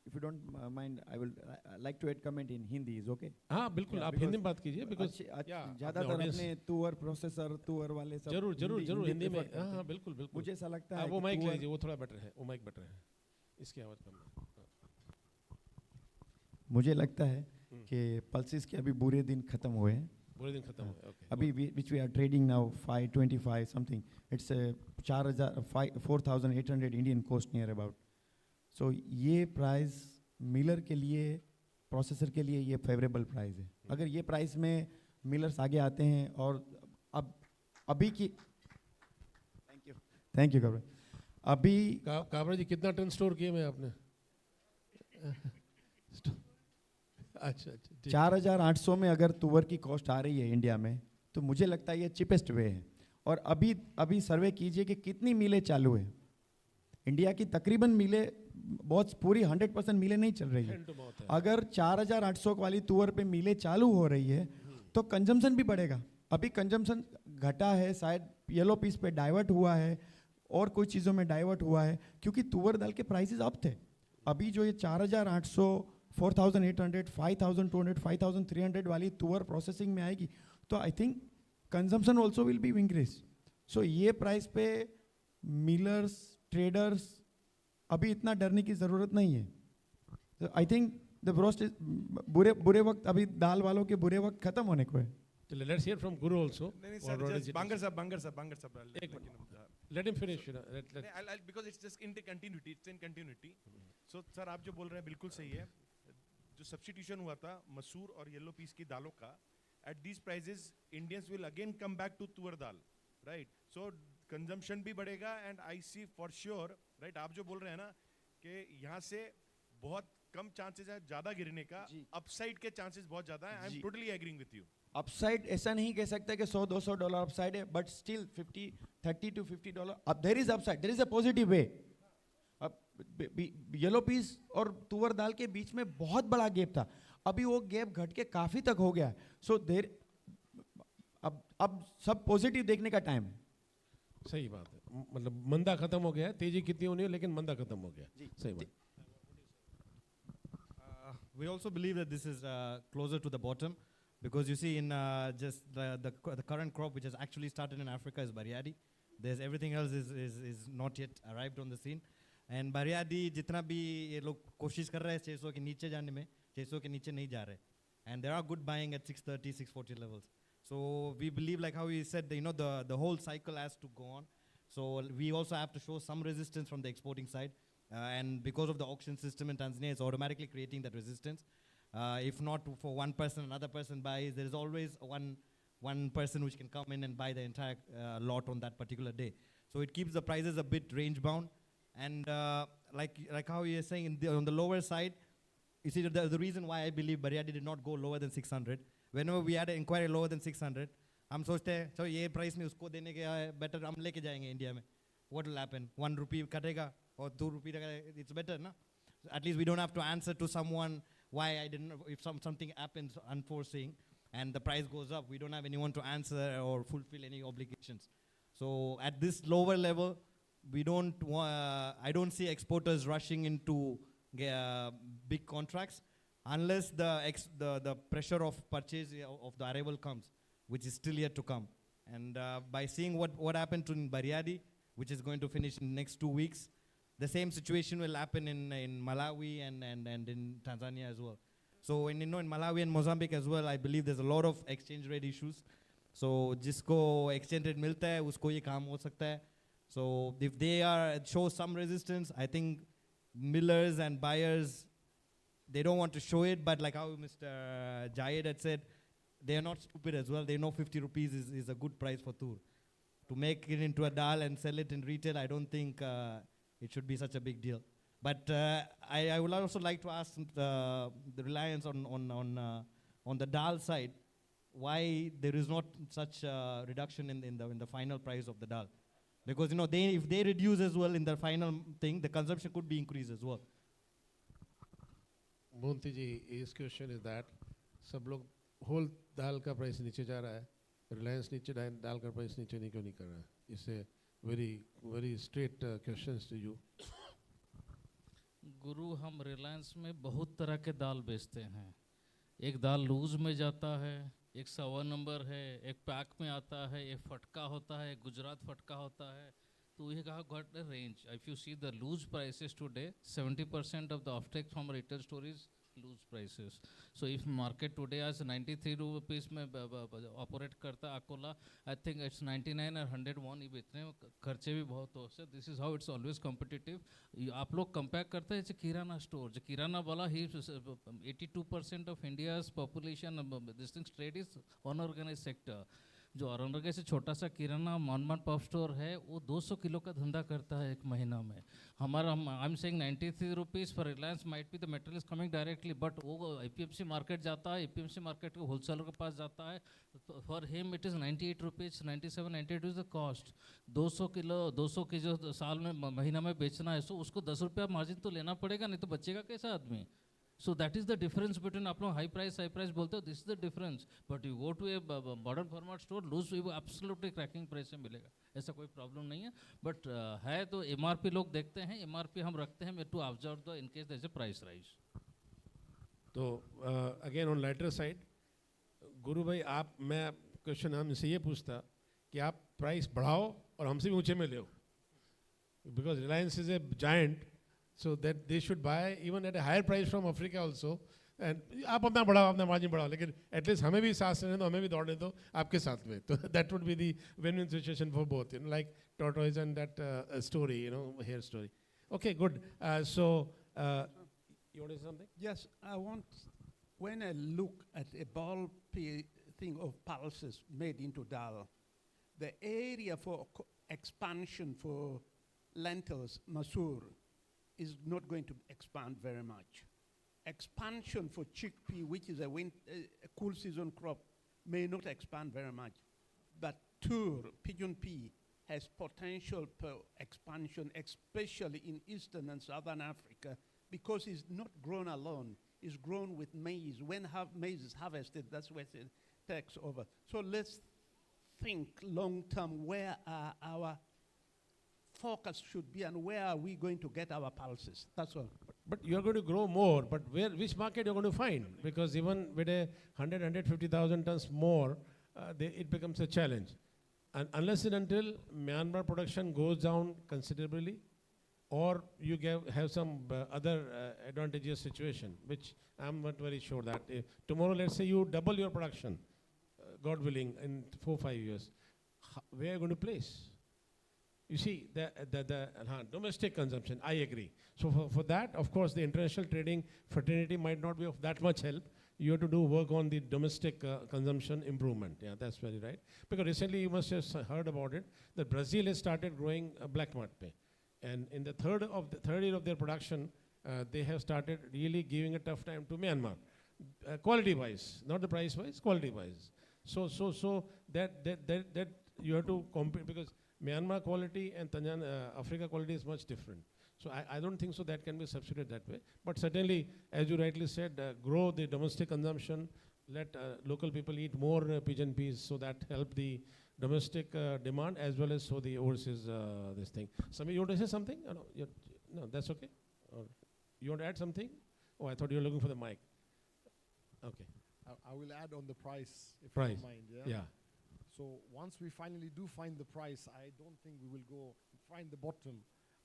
If you don't mind, I will like to add comment in Hindi. Is okay? हाँ बिल्कुल आप हिंदी में बात कीजिए because ज़्यादातर अपने तुअर processor तुअर वाले सब जरूर हिंदी में हाँ बिल्कुल बिल्कुल मुझे ऐसा लगता है वो माइक लीजिए वो थोड़ा बेटर है वो माइक बेटर है इसकी आवाज़ कम है मुझे लगता है कि पल्सेस के अभी बुरे दिन खत्म हुए हैं बुरे दिन खत्म हुए okay अभी which we are trading now 525 something it's 4,800 Indian cost near about so ये प्राइस मिलर के लिए प्रोसेसर के लिए ये फेवरेबल प्राइस है अगर ये प्राइस में मिलर्स आगे आते हैं और अब अभी की थैंक यू काबरा अभी काबरा जी कितना टन स्टोर किए में आपने अच्छा 4,800 में अगर तुअर की कॉस्ट आ रही है इंडिया में तो मुझे लगता है ये चिपेस्ट वे है और अभी सर्वे कीजिए कि कितनी मिलें चालू है इंडिया की तकरीबन मिलें बहुत पूरी 100% मिलें नहीं चल रही है अगर 4,800 वाली तुअर पे मिलें चालू हो रही है तो कंजम्पशन भी बढ़ेगा अभी कंजम्पशन घटा है शायद येलो पीस पे डाइवर्ट हुआ है और कुछ चीज़ों में डाइवर्ट हुआ है क्योंकि तुअर दाल के प्राइसेस अप थे अभी जो ये 4,800 4,800 5,200 5,300 वाली तुअर प्रोसेसिंग में आएगी तो I think consumption also will be increase so ये प्राइस पे मिलर्स ट्रेडर्स अभी इतना डरने की ज़रूरत नहीं है I think the broast is बुरे वक्त अभी दाल वालों के बुरे वक्त खत्म होने को है Let's hear from Guru also. Bangar sab. Let him finish. Because it's just in continuity. It's in continuity. So sir आप जो बोल रहे हैं बिल्कुल सही है जो सब्स्टिट्यूशन हुआ था मसूर और येलो पीस की दालों का at these prices Indians will again come back to तुअर दाल right so consumption भी बढ़ेगा and I see for sure right आप जो बोल रहे हैं ना कि यहाँ से बहुत कम चांसेस है ज़्यादा गिरने का अपसाइड के चांसेस बहुत ज़्यादा है I am totally agreeing with you upside ऐसा नहीं कह सकते कि $100-200 अपसाइड है बट स्टिल $30 to $50 अब there is upside there is a positive way अब येलो पीस और तुअर दाल के बीच में बहुत बड़ा गैप था अभी वो गैप घट के काफी तक हो गया सो देर अब सब पॉजिटिव देखने का टाइम है सही बात है मतलब मंदा खत्म हो गया है तेजी कितनी होनी है लेकिन मंदा खत्म हो गया सही बात we also believe that this is closer to the bottom because you see in just the current crop which has actually started in Africa is Bariadi. There's everything else is not yet arrived on the scene. And Bariadi जितना भी ये लोग कोशिश कर रहे हैं 600 के नीचे जाने में 600 के नीचे नहीं जा रहे and there are good buying at 630 640 levels. So we believe like how he said you know the whole cycle has to go on. So we also have to show some resistance from the exporting side. And because of the auction system in Tanzania, it's automatically creating that resistance. If not for one person, another person buys, there is always one person which can come in and buy the entire lot on that particular day. So it keeps the prices a bit range bound. And like how you're saying, on the lower side, you see the reason why I believe Bariadi did not go lower than 600. Whenever we had an inquiry lower than 600, हम सोचते हैं so ये price में उसको देने के better हम लेके जाएंगे इंडिया में. What will happen? 1 rupee कटेगा or 2 rupee it's better na at least we don't have to answer to someone why I didn't if something happens unforeseen and the price goes up we don't have anyone to answer or fulfill any obligations so at this lower level we don't I don't see exporters rushing into big contracts unless the pressure of purchase of the arrival comes which is still yet to come and by seeing what happened in Bariadi which is going to finish in the next 2 weeks the same situation will happen in Malawi and in Tanzania as well. So in Malawi and Mozambique as well, I believe there's a lot of exchange rate issues. So जिसको exchange rate मिलता है उसको ये काम हो सकता है. So if they show some resistance, I think millers and buyers they don't want to show it, but like how Mr. Jayed had said, they are not stupid as well. They know 50 rupees is a good price for tur. To make it into a dal and sell it in retail, I don't think it should be such a big deal. But I would also like to ask the reliance on the dal side. why there is not such reduction in the final price of the dal. Because if they reduce as well in the final thing, the consumption could be increased as well. Monti ji, his question is that सब लोग whole दाल का price नीचे जा रहा है, रिलायंस नीचे दाल का price नीचे नहीं क्यों नहीं कर रहा है? इससे very straight questions to you. गुरु, हम रिलायंस में बहुत तरह के दाल बेचते हैं. एक दाल लूज में जाता है, एक 100 नंबर है, एक पैक में आता है, एक फटका होता है, एक गुजरात फटका होता है. तो we have got a range. If you see the loose prices today, 70% of the offtake from retail stores loose prices. So if market today as 93 rupees में operate करता है Akola, I think it's 99 or 101. ये इतने खर्चे भी बहुत हो सकते. This is how it's always competitive. आप लोग compare करते हैं जो किराना store, जो किराना वाला ही 82% of India's population, this thing trade is unorganized sector. जो औरंगाबाद से छोटा सा किराना मन पॉप स्टोर है वो 200 किलो का धंधा करता है एक महीना में. हमारा I am saying 93 rupees for Reliance might be the material is coming directly, but वो एपीएमसी मार्केट जाता है, एपीएमसी मार्केट के होलसेलर के पास जाता है, तो for him it is 98 rupees, 97, 98 is the cost. 200 kilo 200 की जो साल में महीना में बेचना है, सो उसको 10 रुपया मार्जिन तो लेना पड़ेगा, नहीं तो बचेगा कैसा आदमी. So that is the difference between आप लोग high price बोलते हो, this is the difference. But you go to a modern format store, loose वो absolutely cracking price से मिलेगा, ऐसा कोई problem नहीं है. But है तो MRP लोग देखते हैं, MRP हम रखते हैं to absorb the in case there is a price rise. तो again on lighter side, गुरु भाई मैं क्वेश्चन हमसे ये पूछता कि आप प्राइस बढ़ाओ और हमसे भी ऊंचे में ले, because Reliance is a giant. So that they should buy even at a higher price from Africa also. And आप अपना बढ़ाओ, अपना मार्जिन बढ़ाओ, लेकिन at least हमें भी सांस लेने दो, हमें भी दौड़ने दो आपके साथ में. तो that would be the win-win situation for both, like tortoise and that story, hair story. Okay, good. So you want to say something? Yes, I want, when I look at a ball thing of pulses made into dal, the area for expansion for lentils, masoor, is not going to expand very much. Expansion for chickpea, which is a cool season crop, may not expand very much. But pigeon pea, has potential for expansion, especially in Eastern and Southern Africa, because it's not grown alone. It's grown with maize. When maize is harvested, that's where it takes over. So let's think long term, where our focus should be and where are we going to get our pulses. That's all. But you're going to grow more, but which market you're going to find? Because even with 150,000 tons more, it becomes a challenge. And unless and until Myanmar production goes down considerably, or you have some other advantageous situation, which I'm not very sure that. Tomorrow, let's say you double your production, God willing, in 4-5 years, where are you going to place? You see, the domestic consumption, I agree. So for that, of course, the international trading fraternity might not be of that much help. You have to do work on the domestic consumption improvement. Yeah, that's very right. Because recently, you must have heard about it, that Brazil has started growing black mud pay. And in the third year of their production, they have started really giving a tough time to Myanmar. Quality-wise, not the price-wise, quality-wise. So that you have to compare, because Myanmar quality and Africa quality is much different. So I don't think so that can be substituted that way. But certainly, as you rightly said, grow the domestic consumption, let local people eat more pigeon peas, so that help the domestic demand as well as so the overseas this thing. Samir, you want to say something? No, that's okay. Or you want to add something? Oh, I thought you were looking for the mic. Okay. I will add on the price, if price. you don't mind. Yeah. So once we finally do find the price, I don't think we will go find the bottom.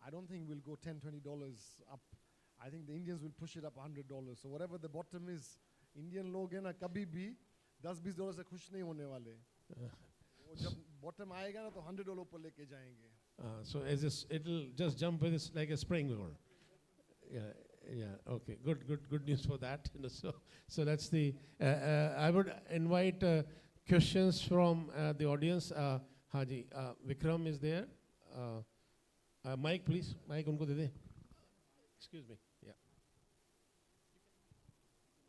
I don't think we'll go $10, $20 up. I think the Indians will push it up $100. So whatever the bottom is, Indian लोग हैं ना कभी भी $10-20 से खुश नहीं होने वाले. वो जब bottom आएगा ना तो $100 ऊपर लेके जाएंगे. So it'll just jump with this like a spring roll. Yeah. Okay. Good news for that. So that's the. I would invite questions from the audience. Haji, Vikram is there. Mike, please. Mike, unko de de. Excuse me. Yeah.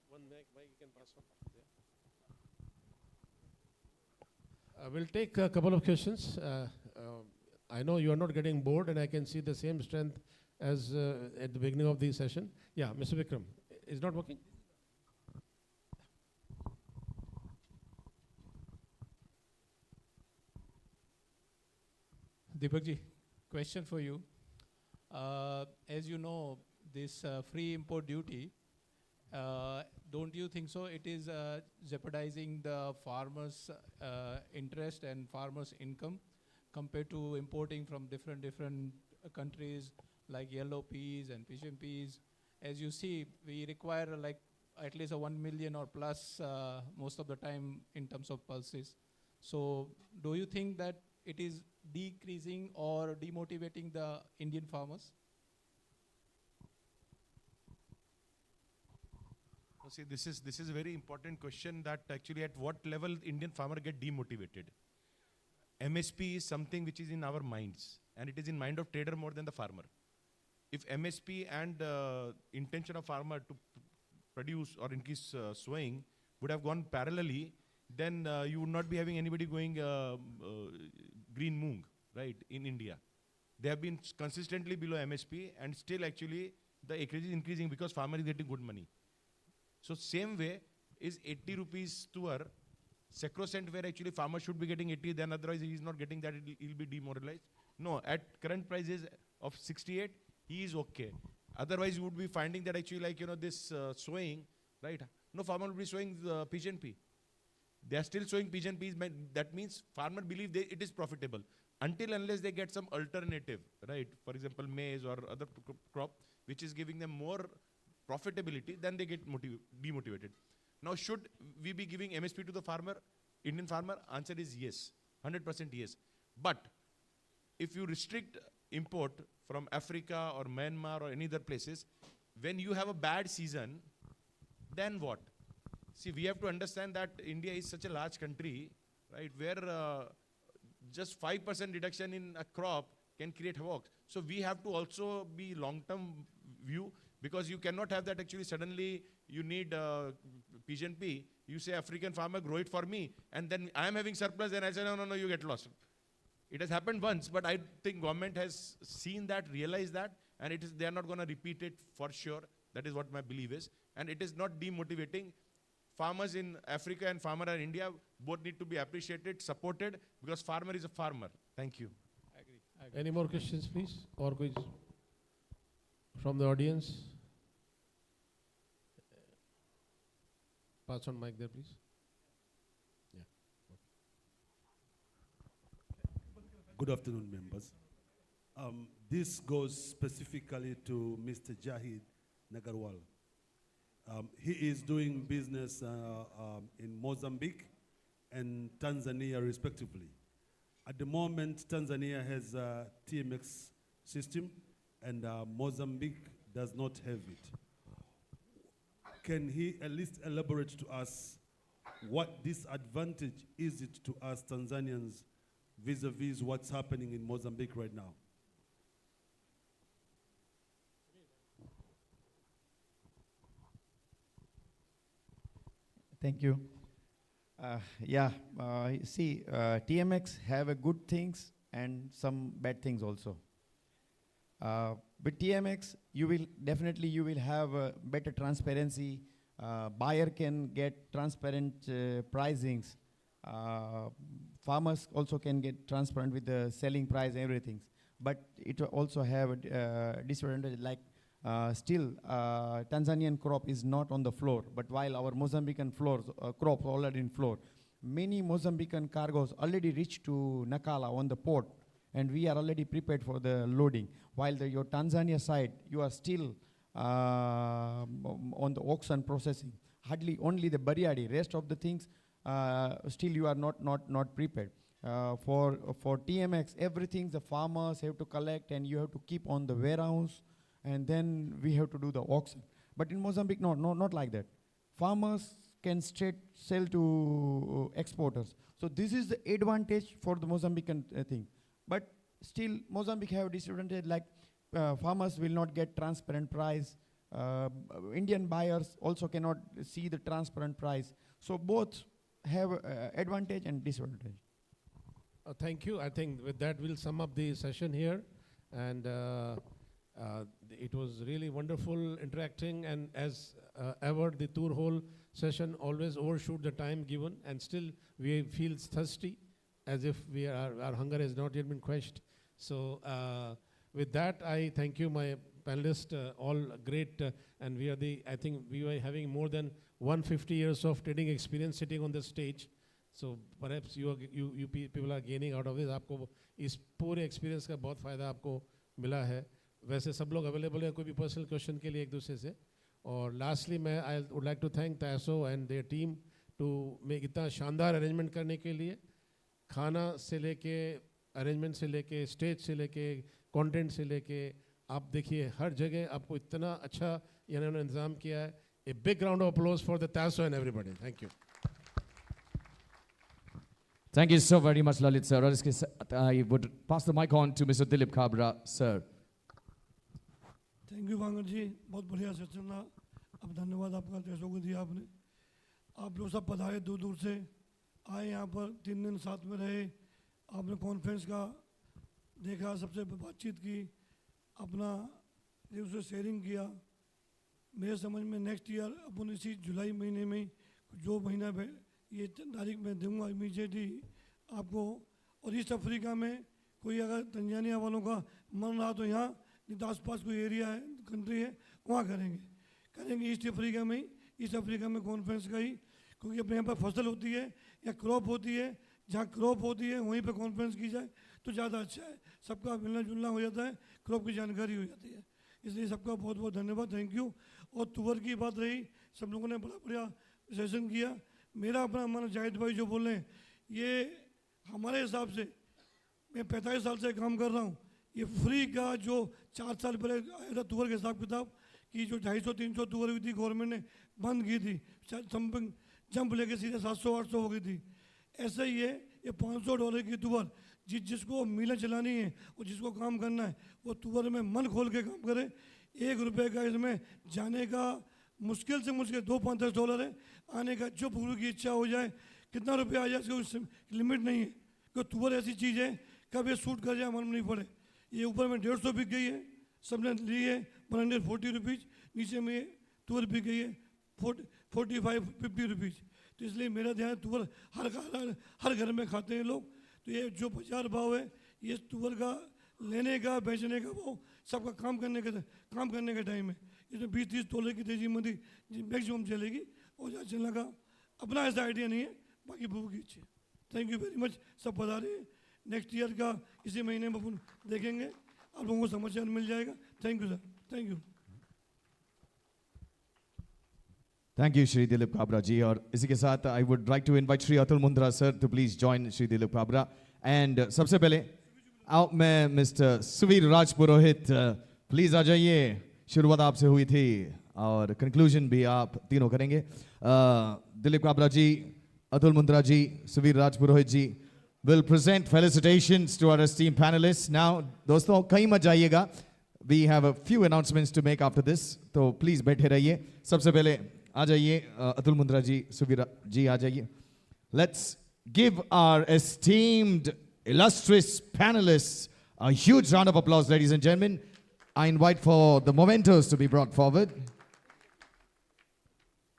One mic you can pass on. We'll take a couple of questions. I know you are not getting bored, and I can see the same strength as at the beginning of the session. Yeah, Mr. Vikram, is not working? Deepakji, question for you. As you know, this free import duty, don't you think so? It is jeopardizing the farmers' interest and farmers' income compared to importing from different countries like yellow peas and pigeon peas. As you see, we require like at least a 1 million or plus most of the time in terms of pulses. So do you think that it is decreasing or demotivating the Indian farmers? See, this is a very important question, that actually at what level Indian farmer get demotivated. MSP is something which is in our minds, and it is in mind of trader more than the farmer. If MSP and intention of farmer to produce or increase sowing would have gone parallelly, then you would not be having anybody going green moong, right, in India. They have been consistently below MSP, and still actually the acreage is increasing because farmer is getting good money. So same way is 80 rupees tour sacrosanct, where actually farmer should be getting 80, then otherwise he is not getting that, he'll be demoralized. No, at current prices of 68, he is okay. Otherwise you would be finding that actually like, this sowing, right? No farmer will be sowing pigeon pea. They are still sowing pigeon peas. That means farmer believe it is profitable. Until unless they get some alternative, right? For example, maize or other crop, which is giving them more profitability, then they get demotivated. Now, should we be giving MSP to the farmer, Indian farmer? Answer is yes, 100% yes. But if you restrict import from Africa or Myanmar or any other places, when you have a bad season, then what? See, we have to understand that India is such a large country, right, where just 5% reduction in a crop can create havoc. So we have to also be long-term view, because you cannot have that actually suddenly you need pigeon pea. You say African farmer, grow it for me, and then I am having surplus, and I say, no, you get lost. It has happened once, but I think government has seen that, realized that, and they are not going to repeat it for sure. That is what my belief is. And it is not demotivating. Farmers in Africa and farmer in India both need to be appreciated, supported, because farmer is a farmer. Thank you. I agree. Any more questions, please? Or quiz from the audience? Pass on mic there, please. Yeah. Good afternoon, members. This goes specifically to Mr. Jahid Nagarwal. He is doing business in Mozambique and Tanzania, respectively. At the moment, Tanzania has a TMX system, and Mozambique does not have it. Can he at least elaborate to us what disadvantage is it to us Tanzanians vis-a-vis what's happening in Mozambique right now? Thank you. See, TMX have a good things and some bad things also. With TMX, you will have better transparency. Buyer can get transparent pricings. Farmers also can get transparent with the selling price and everything. But it will also have a disadvantage, like still Tanzanian crop is not on the floor, but while our Mozambican crops already in floor. Many Mozambican cargoes already reached to Nakala on the port, and we are already prepared for the loading. While your Tanzania side, you are still on the auction processing. Hardly only the Bariadi, rest of the things, still you are not prepared. For TMX, everything the farmers have to collect, and you have to keep on the warehouse, and then we have to do the auction. But in Mozambique, not like that. Farmers can straight sell to exporters. So this is the advantage for the Mozambican thing. But still, Mozambique have disadvantage, like farmers will not get transparent price. Indian buyers also cannot see the transparent price. So both have advantage and disadvantage. Thank you. I think with that we'll sum up the session here. And it was really wonderful interacting. And as ever, the tour whole session always overshoot the time given. And still we feel thirsty as if our hunger has not yet been quenched. So with that, I thank you, my panelists, all great. And I think we were having more than 150 years of trading experience sitting on the stage. So perhaps you people are gaining out of this. आपको इस पूरे experience का बहुत फ़ायदा आपको मिला है. वैसे सब लोग available हैं कोई भी personal question के लिए एक दूसरे से. और lastly I would like to thank TASO and their team to make इतना शानदार arrangement करने के लिए. खाना से लेके arrangement से लेके stage से लेके content से लेके आप देखिए हर जगह आपको इतना अच्छा इन्होंने इंतजाम किया है. A big round of applause for the TASO and everybody. Thank you. Thank you so very much, Lalit sir. I would pass the mic on to Mr. Dilip Kabra, sir. Thank you Wangad ji, बहुत बढ़िया session रहा. अब धन्यवाद आपका टेसो को दिया आपने. आप लोग सब पधारे दूर दूर से आए यहाँ पर 3 दिन साथ में रहे. आपने कॉन्फ्रेंस का देखा, सबसे बातचीत की, अपना एक दूसरे शेयरिंग किया. मेरे समझ में नेक्स्ट ईयर अपन इसी जुलाई महीने में जो महीना ये तारीख में दूंगा इमीडिएटली आपको. और ईस्ट अफ्रीका में कोई अगर तंजानिया वालों का मन रहा तो यहाँ नहीं तो आसपास कोई एरिया है, कंट्री है, वहाँ करेंगे ईस्ट अफ्रीका में कॉन्फ्रेंस का ही. क्योंकि अपने यहाँ पर फसल होती है या क्रॉप होती है, जहाँ क्रॉप होती है वहीं पर कॉन्फ्रेंस की जाए तो ज़्यादा अच्छा है. सबका मिलना जुलना हो जाता है, क्रॉप की जानकारी हो जाती है. इसलिए सबका बहुत बहुत धन्यवाद, थैंक यू. और तुअर की बात रही, सब लोगों ने बड़ा बढ़िया सेशन किया. मेरा अपना मन जाहिद भाई जो बोल रहे हैं, ये हमारे हिसाब से मैं 45 साल से काम कर रहा हूँ. ये फ्री का जो 4 साल पहले आया था तुअर के हिसाब किताब कि जो 250-300 तुअर हुई थी, गवर्नमेंट ने बंद की थी, समथिंग जंप लेके सीधे 700-800 हो गई थी. ऐसे ही है ये $500 की तुअर. जिसको मिलें चलानी है और जिसको काम करना है वो तुअर में मन खोल के काम करे. ₹1 का इसमें जाने का मुश्किल से मुश्किल $2-5 है, आने का जो पूरी की इच्छा हो जाए, कितना रुपया आ जाए इसको लिमिट नहीं है. क्योंकि तुअर ऐसी चीज़ है कब ये सूट कर जाए मालूम नहीं पड़े. ये ऊपर में 150 बिक गई है, सबने ली है ₹140, नीचे में ये तुअर बिक गई है 45-50 रुपीज़. तो इसलिए मेरा ध्यान तुअर हर घर में खाते हैं लोग. तो ये जो बाजार भाव है ये तुअर का लेने का बेचने का भाव सबका काम करने का टाइम है. इसमें $20-30 की तेजी मंदी मैक्सिमम चलेगी और जहाँ चलने का अपना ऐसा आइडिया नहीं है, बाकी बहू की इच्छा. Thank you very much. सब बता रहे हैं नेक्स्ट ईयर का इसी महीने में अपन देखेंगे, आप लोगों को समाचार मिल जाएगा. Thank you sir, thank you. Thank you, Shri Dilip Kabra ji. और इसी के साथ I would like to invite Shri Atul Mundra sir to please join Shri Dilip Kabra. And सबसे पहले out में Mr. Suvir Rajpurohit, please आ जाइए. शुरुआत आपसे हुई थी और conclusion भी आप तीनों करेंगे. Dilip Kabra ji, Atul Mundra ji, Suvir Rajpurohit ji will present felicitations to our esteemed panelists. Now, दोस्तों कहीं मत जाइएगा. We have a few announcements to make after this. तो please बैठे रहिए. सबसे पहले आ जाइए अतुल मुंद्रा जी, सुवीर जी आ जाइए. Let's give our esteemed, illustrious panelists a huge round of applause, ladies and gentlemen. I invite for the mementos to be brought forward.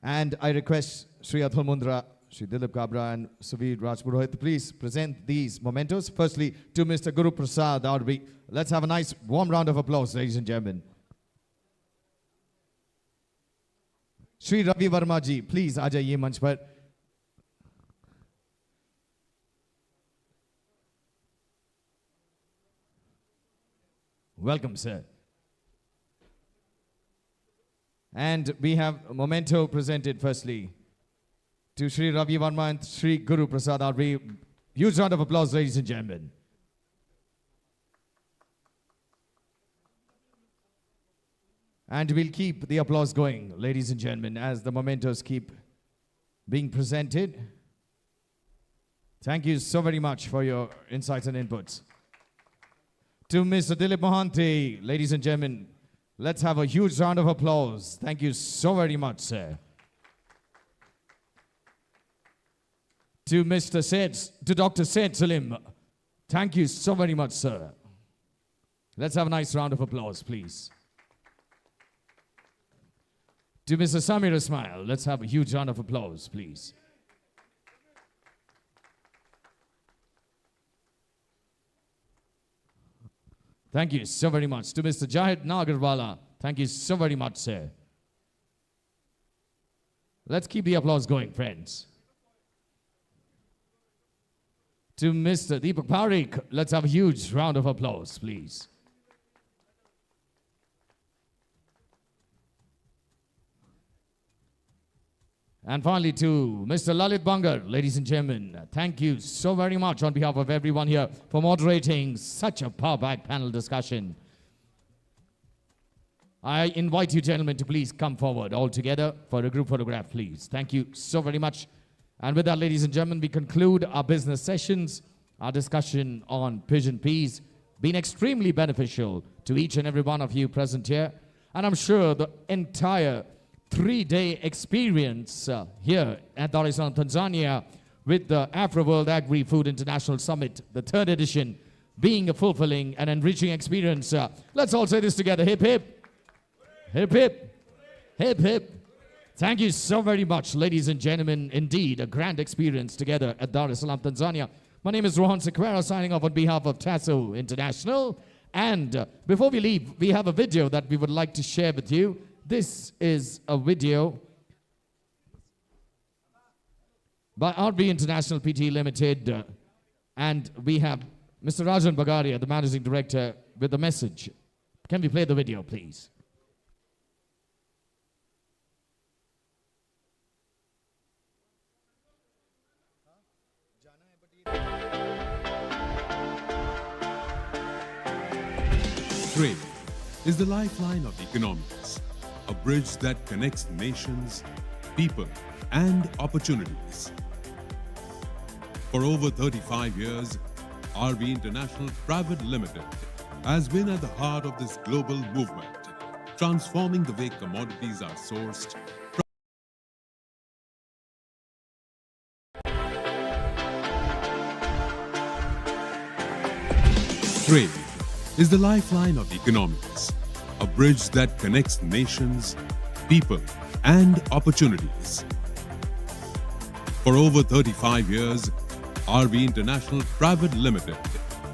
And I request Shri Atul Mundra, Shri Dilip Kabra and Suvir Rajpurohit to please present these mementos. Firstly, to Mr. Guru Prasad Agri. Let's have a nice warm round of applause, ladies and gentlemen. Shri Ravi Verma ji, please आ जाइए मंच पर. Welcome, sir. And we have a memento presented firstly to Shri Ravi Verma and Shri Guru Prasad Agri. Huge round of applause, ladies and gentlemen. And we'll keep the applause going, ladies and gentlemen, as the mementos keep being presented. Thank you so very much for your insights and inputs. To Mr. Dilip Mohanty, ladies and gentlemen, let's have a huge round of applause. Thank you so very much, sir. To Dr. Said Salim, Thank you so very much, sir. Let's have a nice round of applause, please. To Mr. Samir Ismail, let's have a huge round of applause, please. Thank you so very much. To Mr. Jahid Nagarwala, thank you so very much, sir. Let's keep the applause going, friends. To Mr. Deepak Parikh, let's have a huge round of applause, please. And finally to Mr. Lalit Bangar, ladies and gentlemen, thank you so very much on behalf of everyone here for moderating such a power-packed panel discussion. I invite you gentlemen to please come forward all together for a group photograph, please. Thank you so very much. And with that, ladies and gentlemen, we conclude our business sessions. Our discussion on pigeon peas been extremely beneficial to each and every one of you present here. And I'm sure the entire 3-day experience here at Dar es Salaam, Tanzania, with the Afro World Agri Food International Summit, the 3rd edition, being a fulfilling and enriching experience. Let's all say this together. Hip, hip. Hip, hip. Hip, hip. Thank you so very much, ladies and gentlemen. Indeed, a grand experience together at Dar es Salaam, Tanzania. My name is Rohan Sequeira, signing off on behalf of TASO International. And before we leave, we have a video that we would like to share with you. This is a video by RB International Pte Limited, and we have Mr. Rajan Bagaria, the Managing Director, with the message. Can we play the video, please? Trade is the lifeline of economies, a bridge that connects nations, people, and opportunities. For over 35 years, RB International Private Limited has been at the heart of this global movement, transforming the way commodities are sourced. Trade is the lifeline of economies, a bridge that connects nations, people, and opportunities. For over 35 years, RB International Private Limited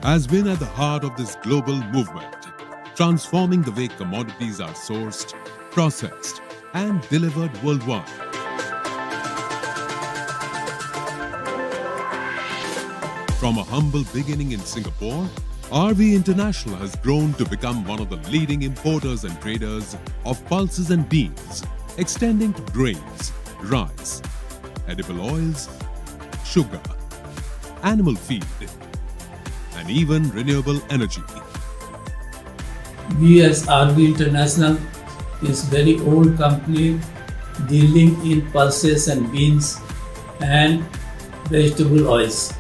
has been at the heart of this global movement, transforming the way commodities are sourced, processed, and delivered worldwide. From a humble beginning in Singapore, RB International has grown to become one of the leading importers and traders of pulses and beans, extending to grains, rice, edible oils, sugar, animal feed, and even renewable energy. We as RB International is very old company dealing in pulses and beans and vegetable oils.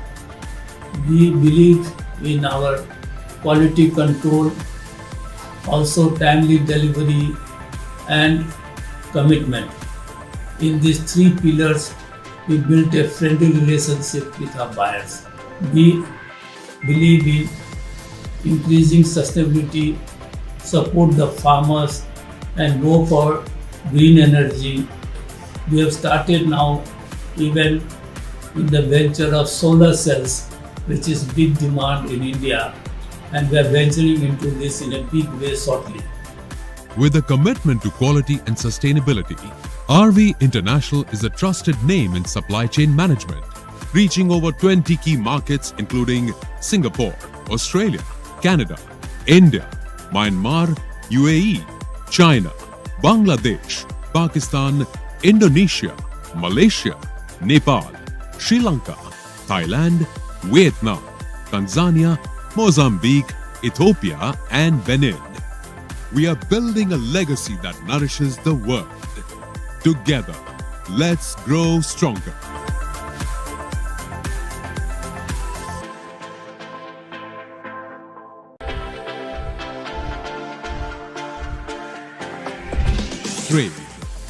We believe in our quality control, also timely delivery and commitment. In these 3 pillars, we built a friendly relationship with our buyers. We believe in increasing sustainability, support the farmers and go for green energy. We have started now even in the venture of solar cells, which is big demand in India, and we are venturing into this in a big way shortly. With a commitment to quality and sustainability, RB International is a trusted name in supply chain management, reaching over 20 key markets including Singapore, Australia, Canada, India, Myanmar, UAE, China, Bangladesh, Pakistan, Indonesia, Malaysia, Nepal, Sri Lanka, Thailand, Vietnam, Tanzania, Mozambique, Ethiopia, and Benin. We are building a legacy that nourishes the world. Together, let's grow stronger. Trade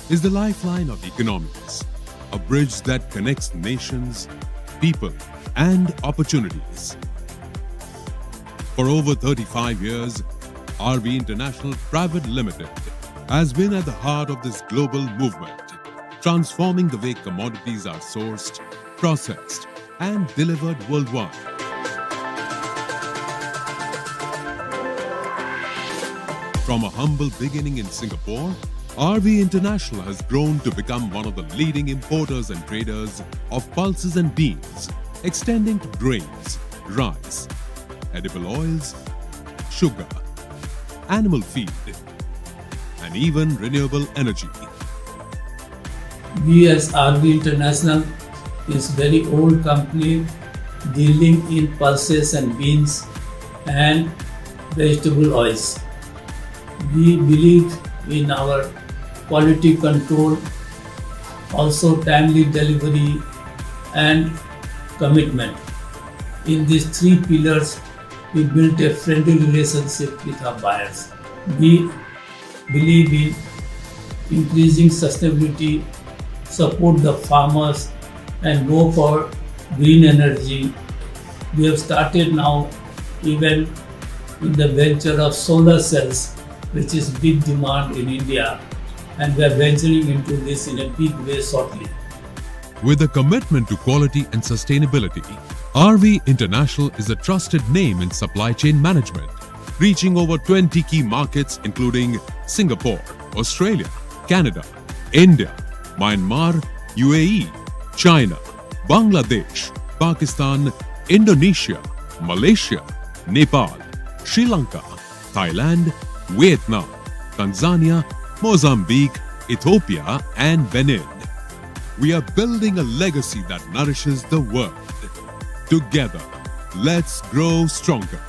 is the lifeline of economies, a bridge that connects nations, people, and opportunities. For over 35 years, RV International Private Limited has been at the heart of this global movement, transforming the way commodities are sourced, processed, and delivered worldwide. From a humble beginning in Singapore, RV International has grown to become one of the leading importers and traders of pulses and beans, extending to grains, rice, edible oils, sugar, animal feed, and even renewable energy. We as RV International is very old company dealing in pulses and beans and vegetable oils. We believe in our quality control, also timely delivery and commitment. In these three pillars, we built a friendly relationship with our buyers. We believe in increasing sustainability, support the farmers and go for green energy. We have started now even in the venture of solar cells, which is big demand in India, and we are venturing into this in a big way shortly. With a commitment to quality and sustainability, RV International is a trusted name in supply chain management, reaching over 20 key markets including Singapore, Australia, Canada, India, Myanmar, UAE, China, Bangladesh, Pakistan, Indonesia, Malaysia, Nepal, Sri Lanka, Thailand, Vietnam, Tanzania, Mozambique, Ethiopia, and Benin. We are building a legacy that nourishes the world. Together, let's grow stronger.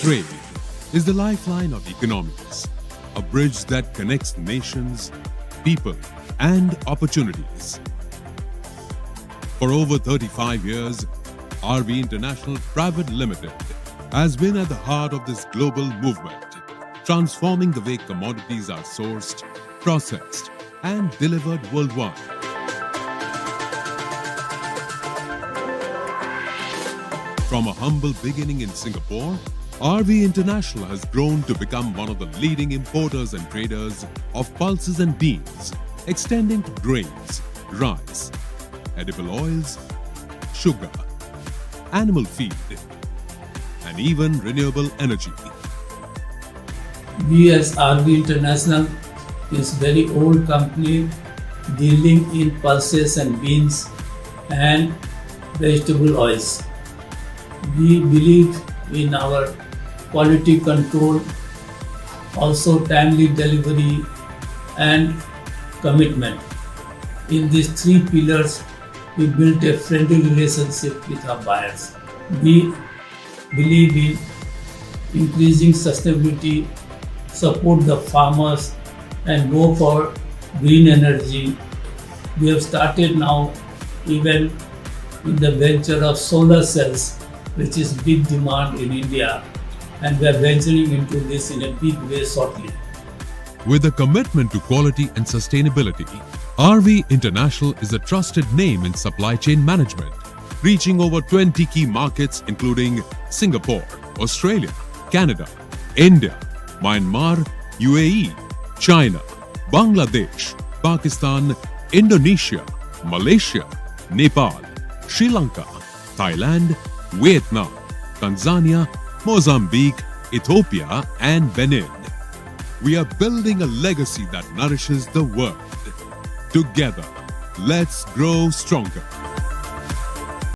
Trade is the lifeline of economies, a bridge that connects nations, people, and opportunities. For over 35 years, RV International Private Limited has been at the heart of this global movement, transforming the way commodities are sourced, processed, and delivered worldwide. From a humble beginning in Singapore, RV International has grown to become one of the leading importers and traders of pulses and beans, extending to grains, rice, edible oils, sugar, animal feed, and even renewable energy. We as RV International is very old company dealing in pulses and beans and vegetable oils. We believe in our quality control, also timely delivery and commitment. In these three pillars, we built a friendly relationship with our buyers. We believe in increasing sustainability, support the farmers and go for green energy. We have started now even in the venture of solar cells, which is big demand in India, and we are venturing into this in a big way shortly. With a commitment to quality and sustainability, RV International is a trusted name in supply chain management, reaching over 20 key markets including Singapore, Australia, Canada, India, Myanmar, UAE, China, Bangladesh, Pakistan, Indonesia, Malaysia, Nepal, Sri Lanka, Thailand, Vietnam, Tanzania, Mozambique, Ethiopia, and Benin. We are building a legacy that nourishes the world. Together, let's grow stronger.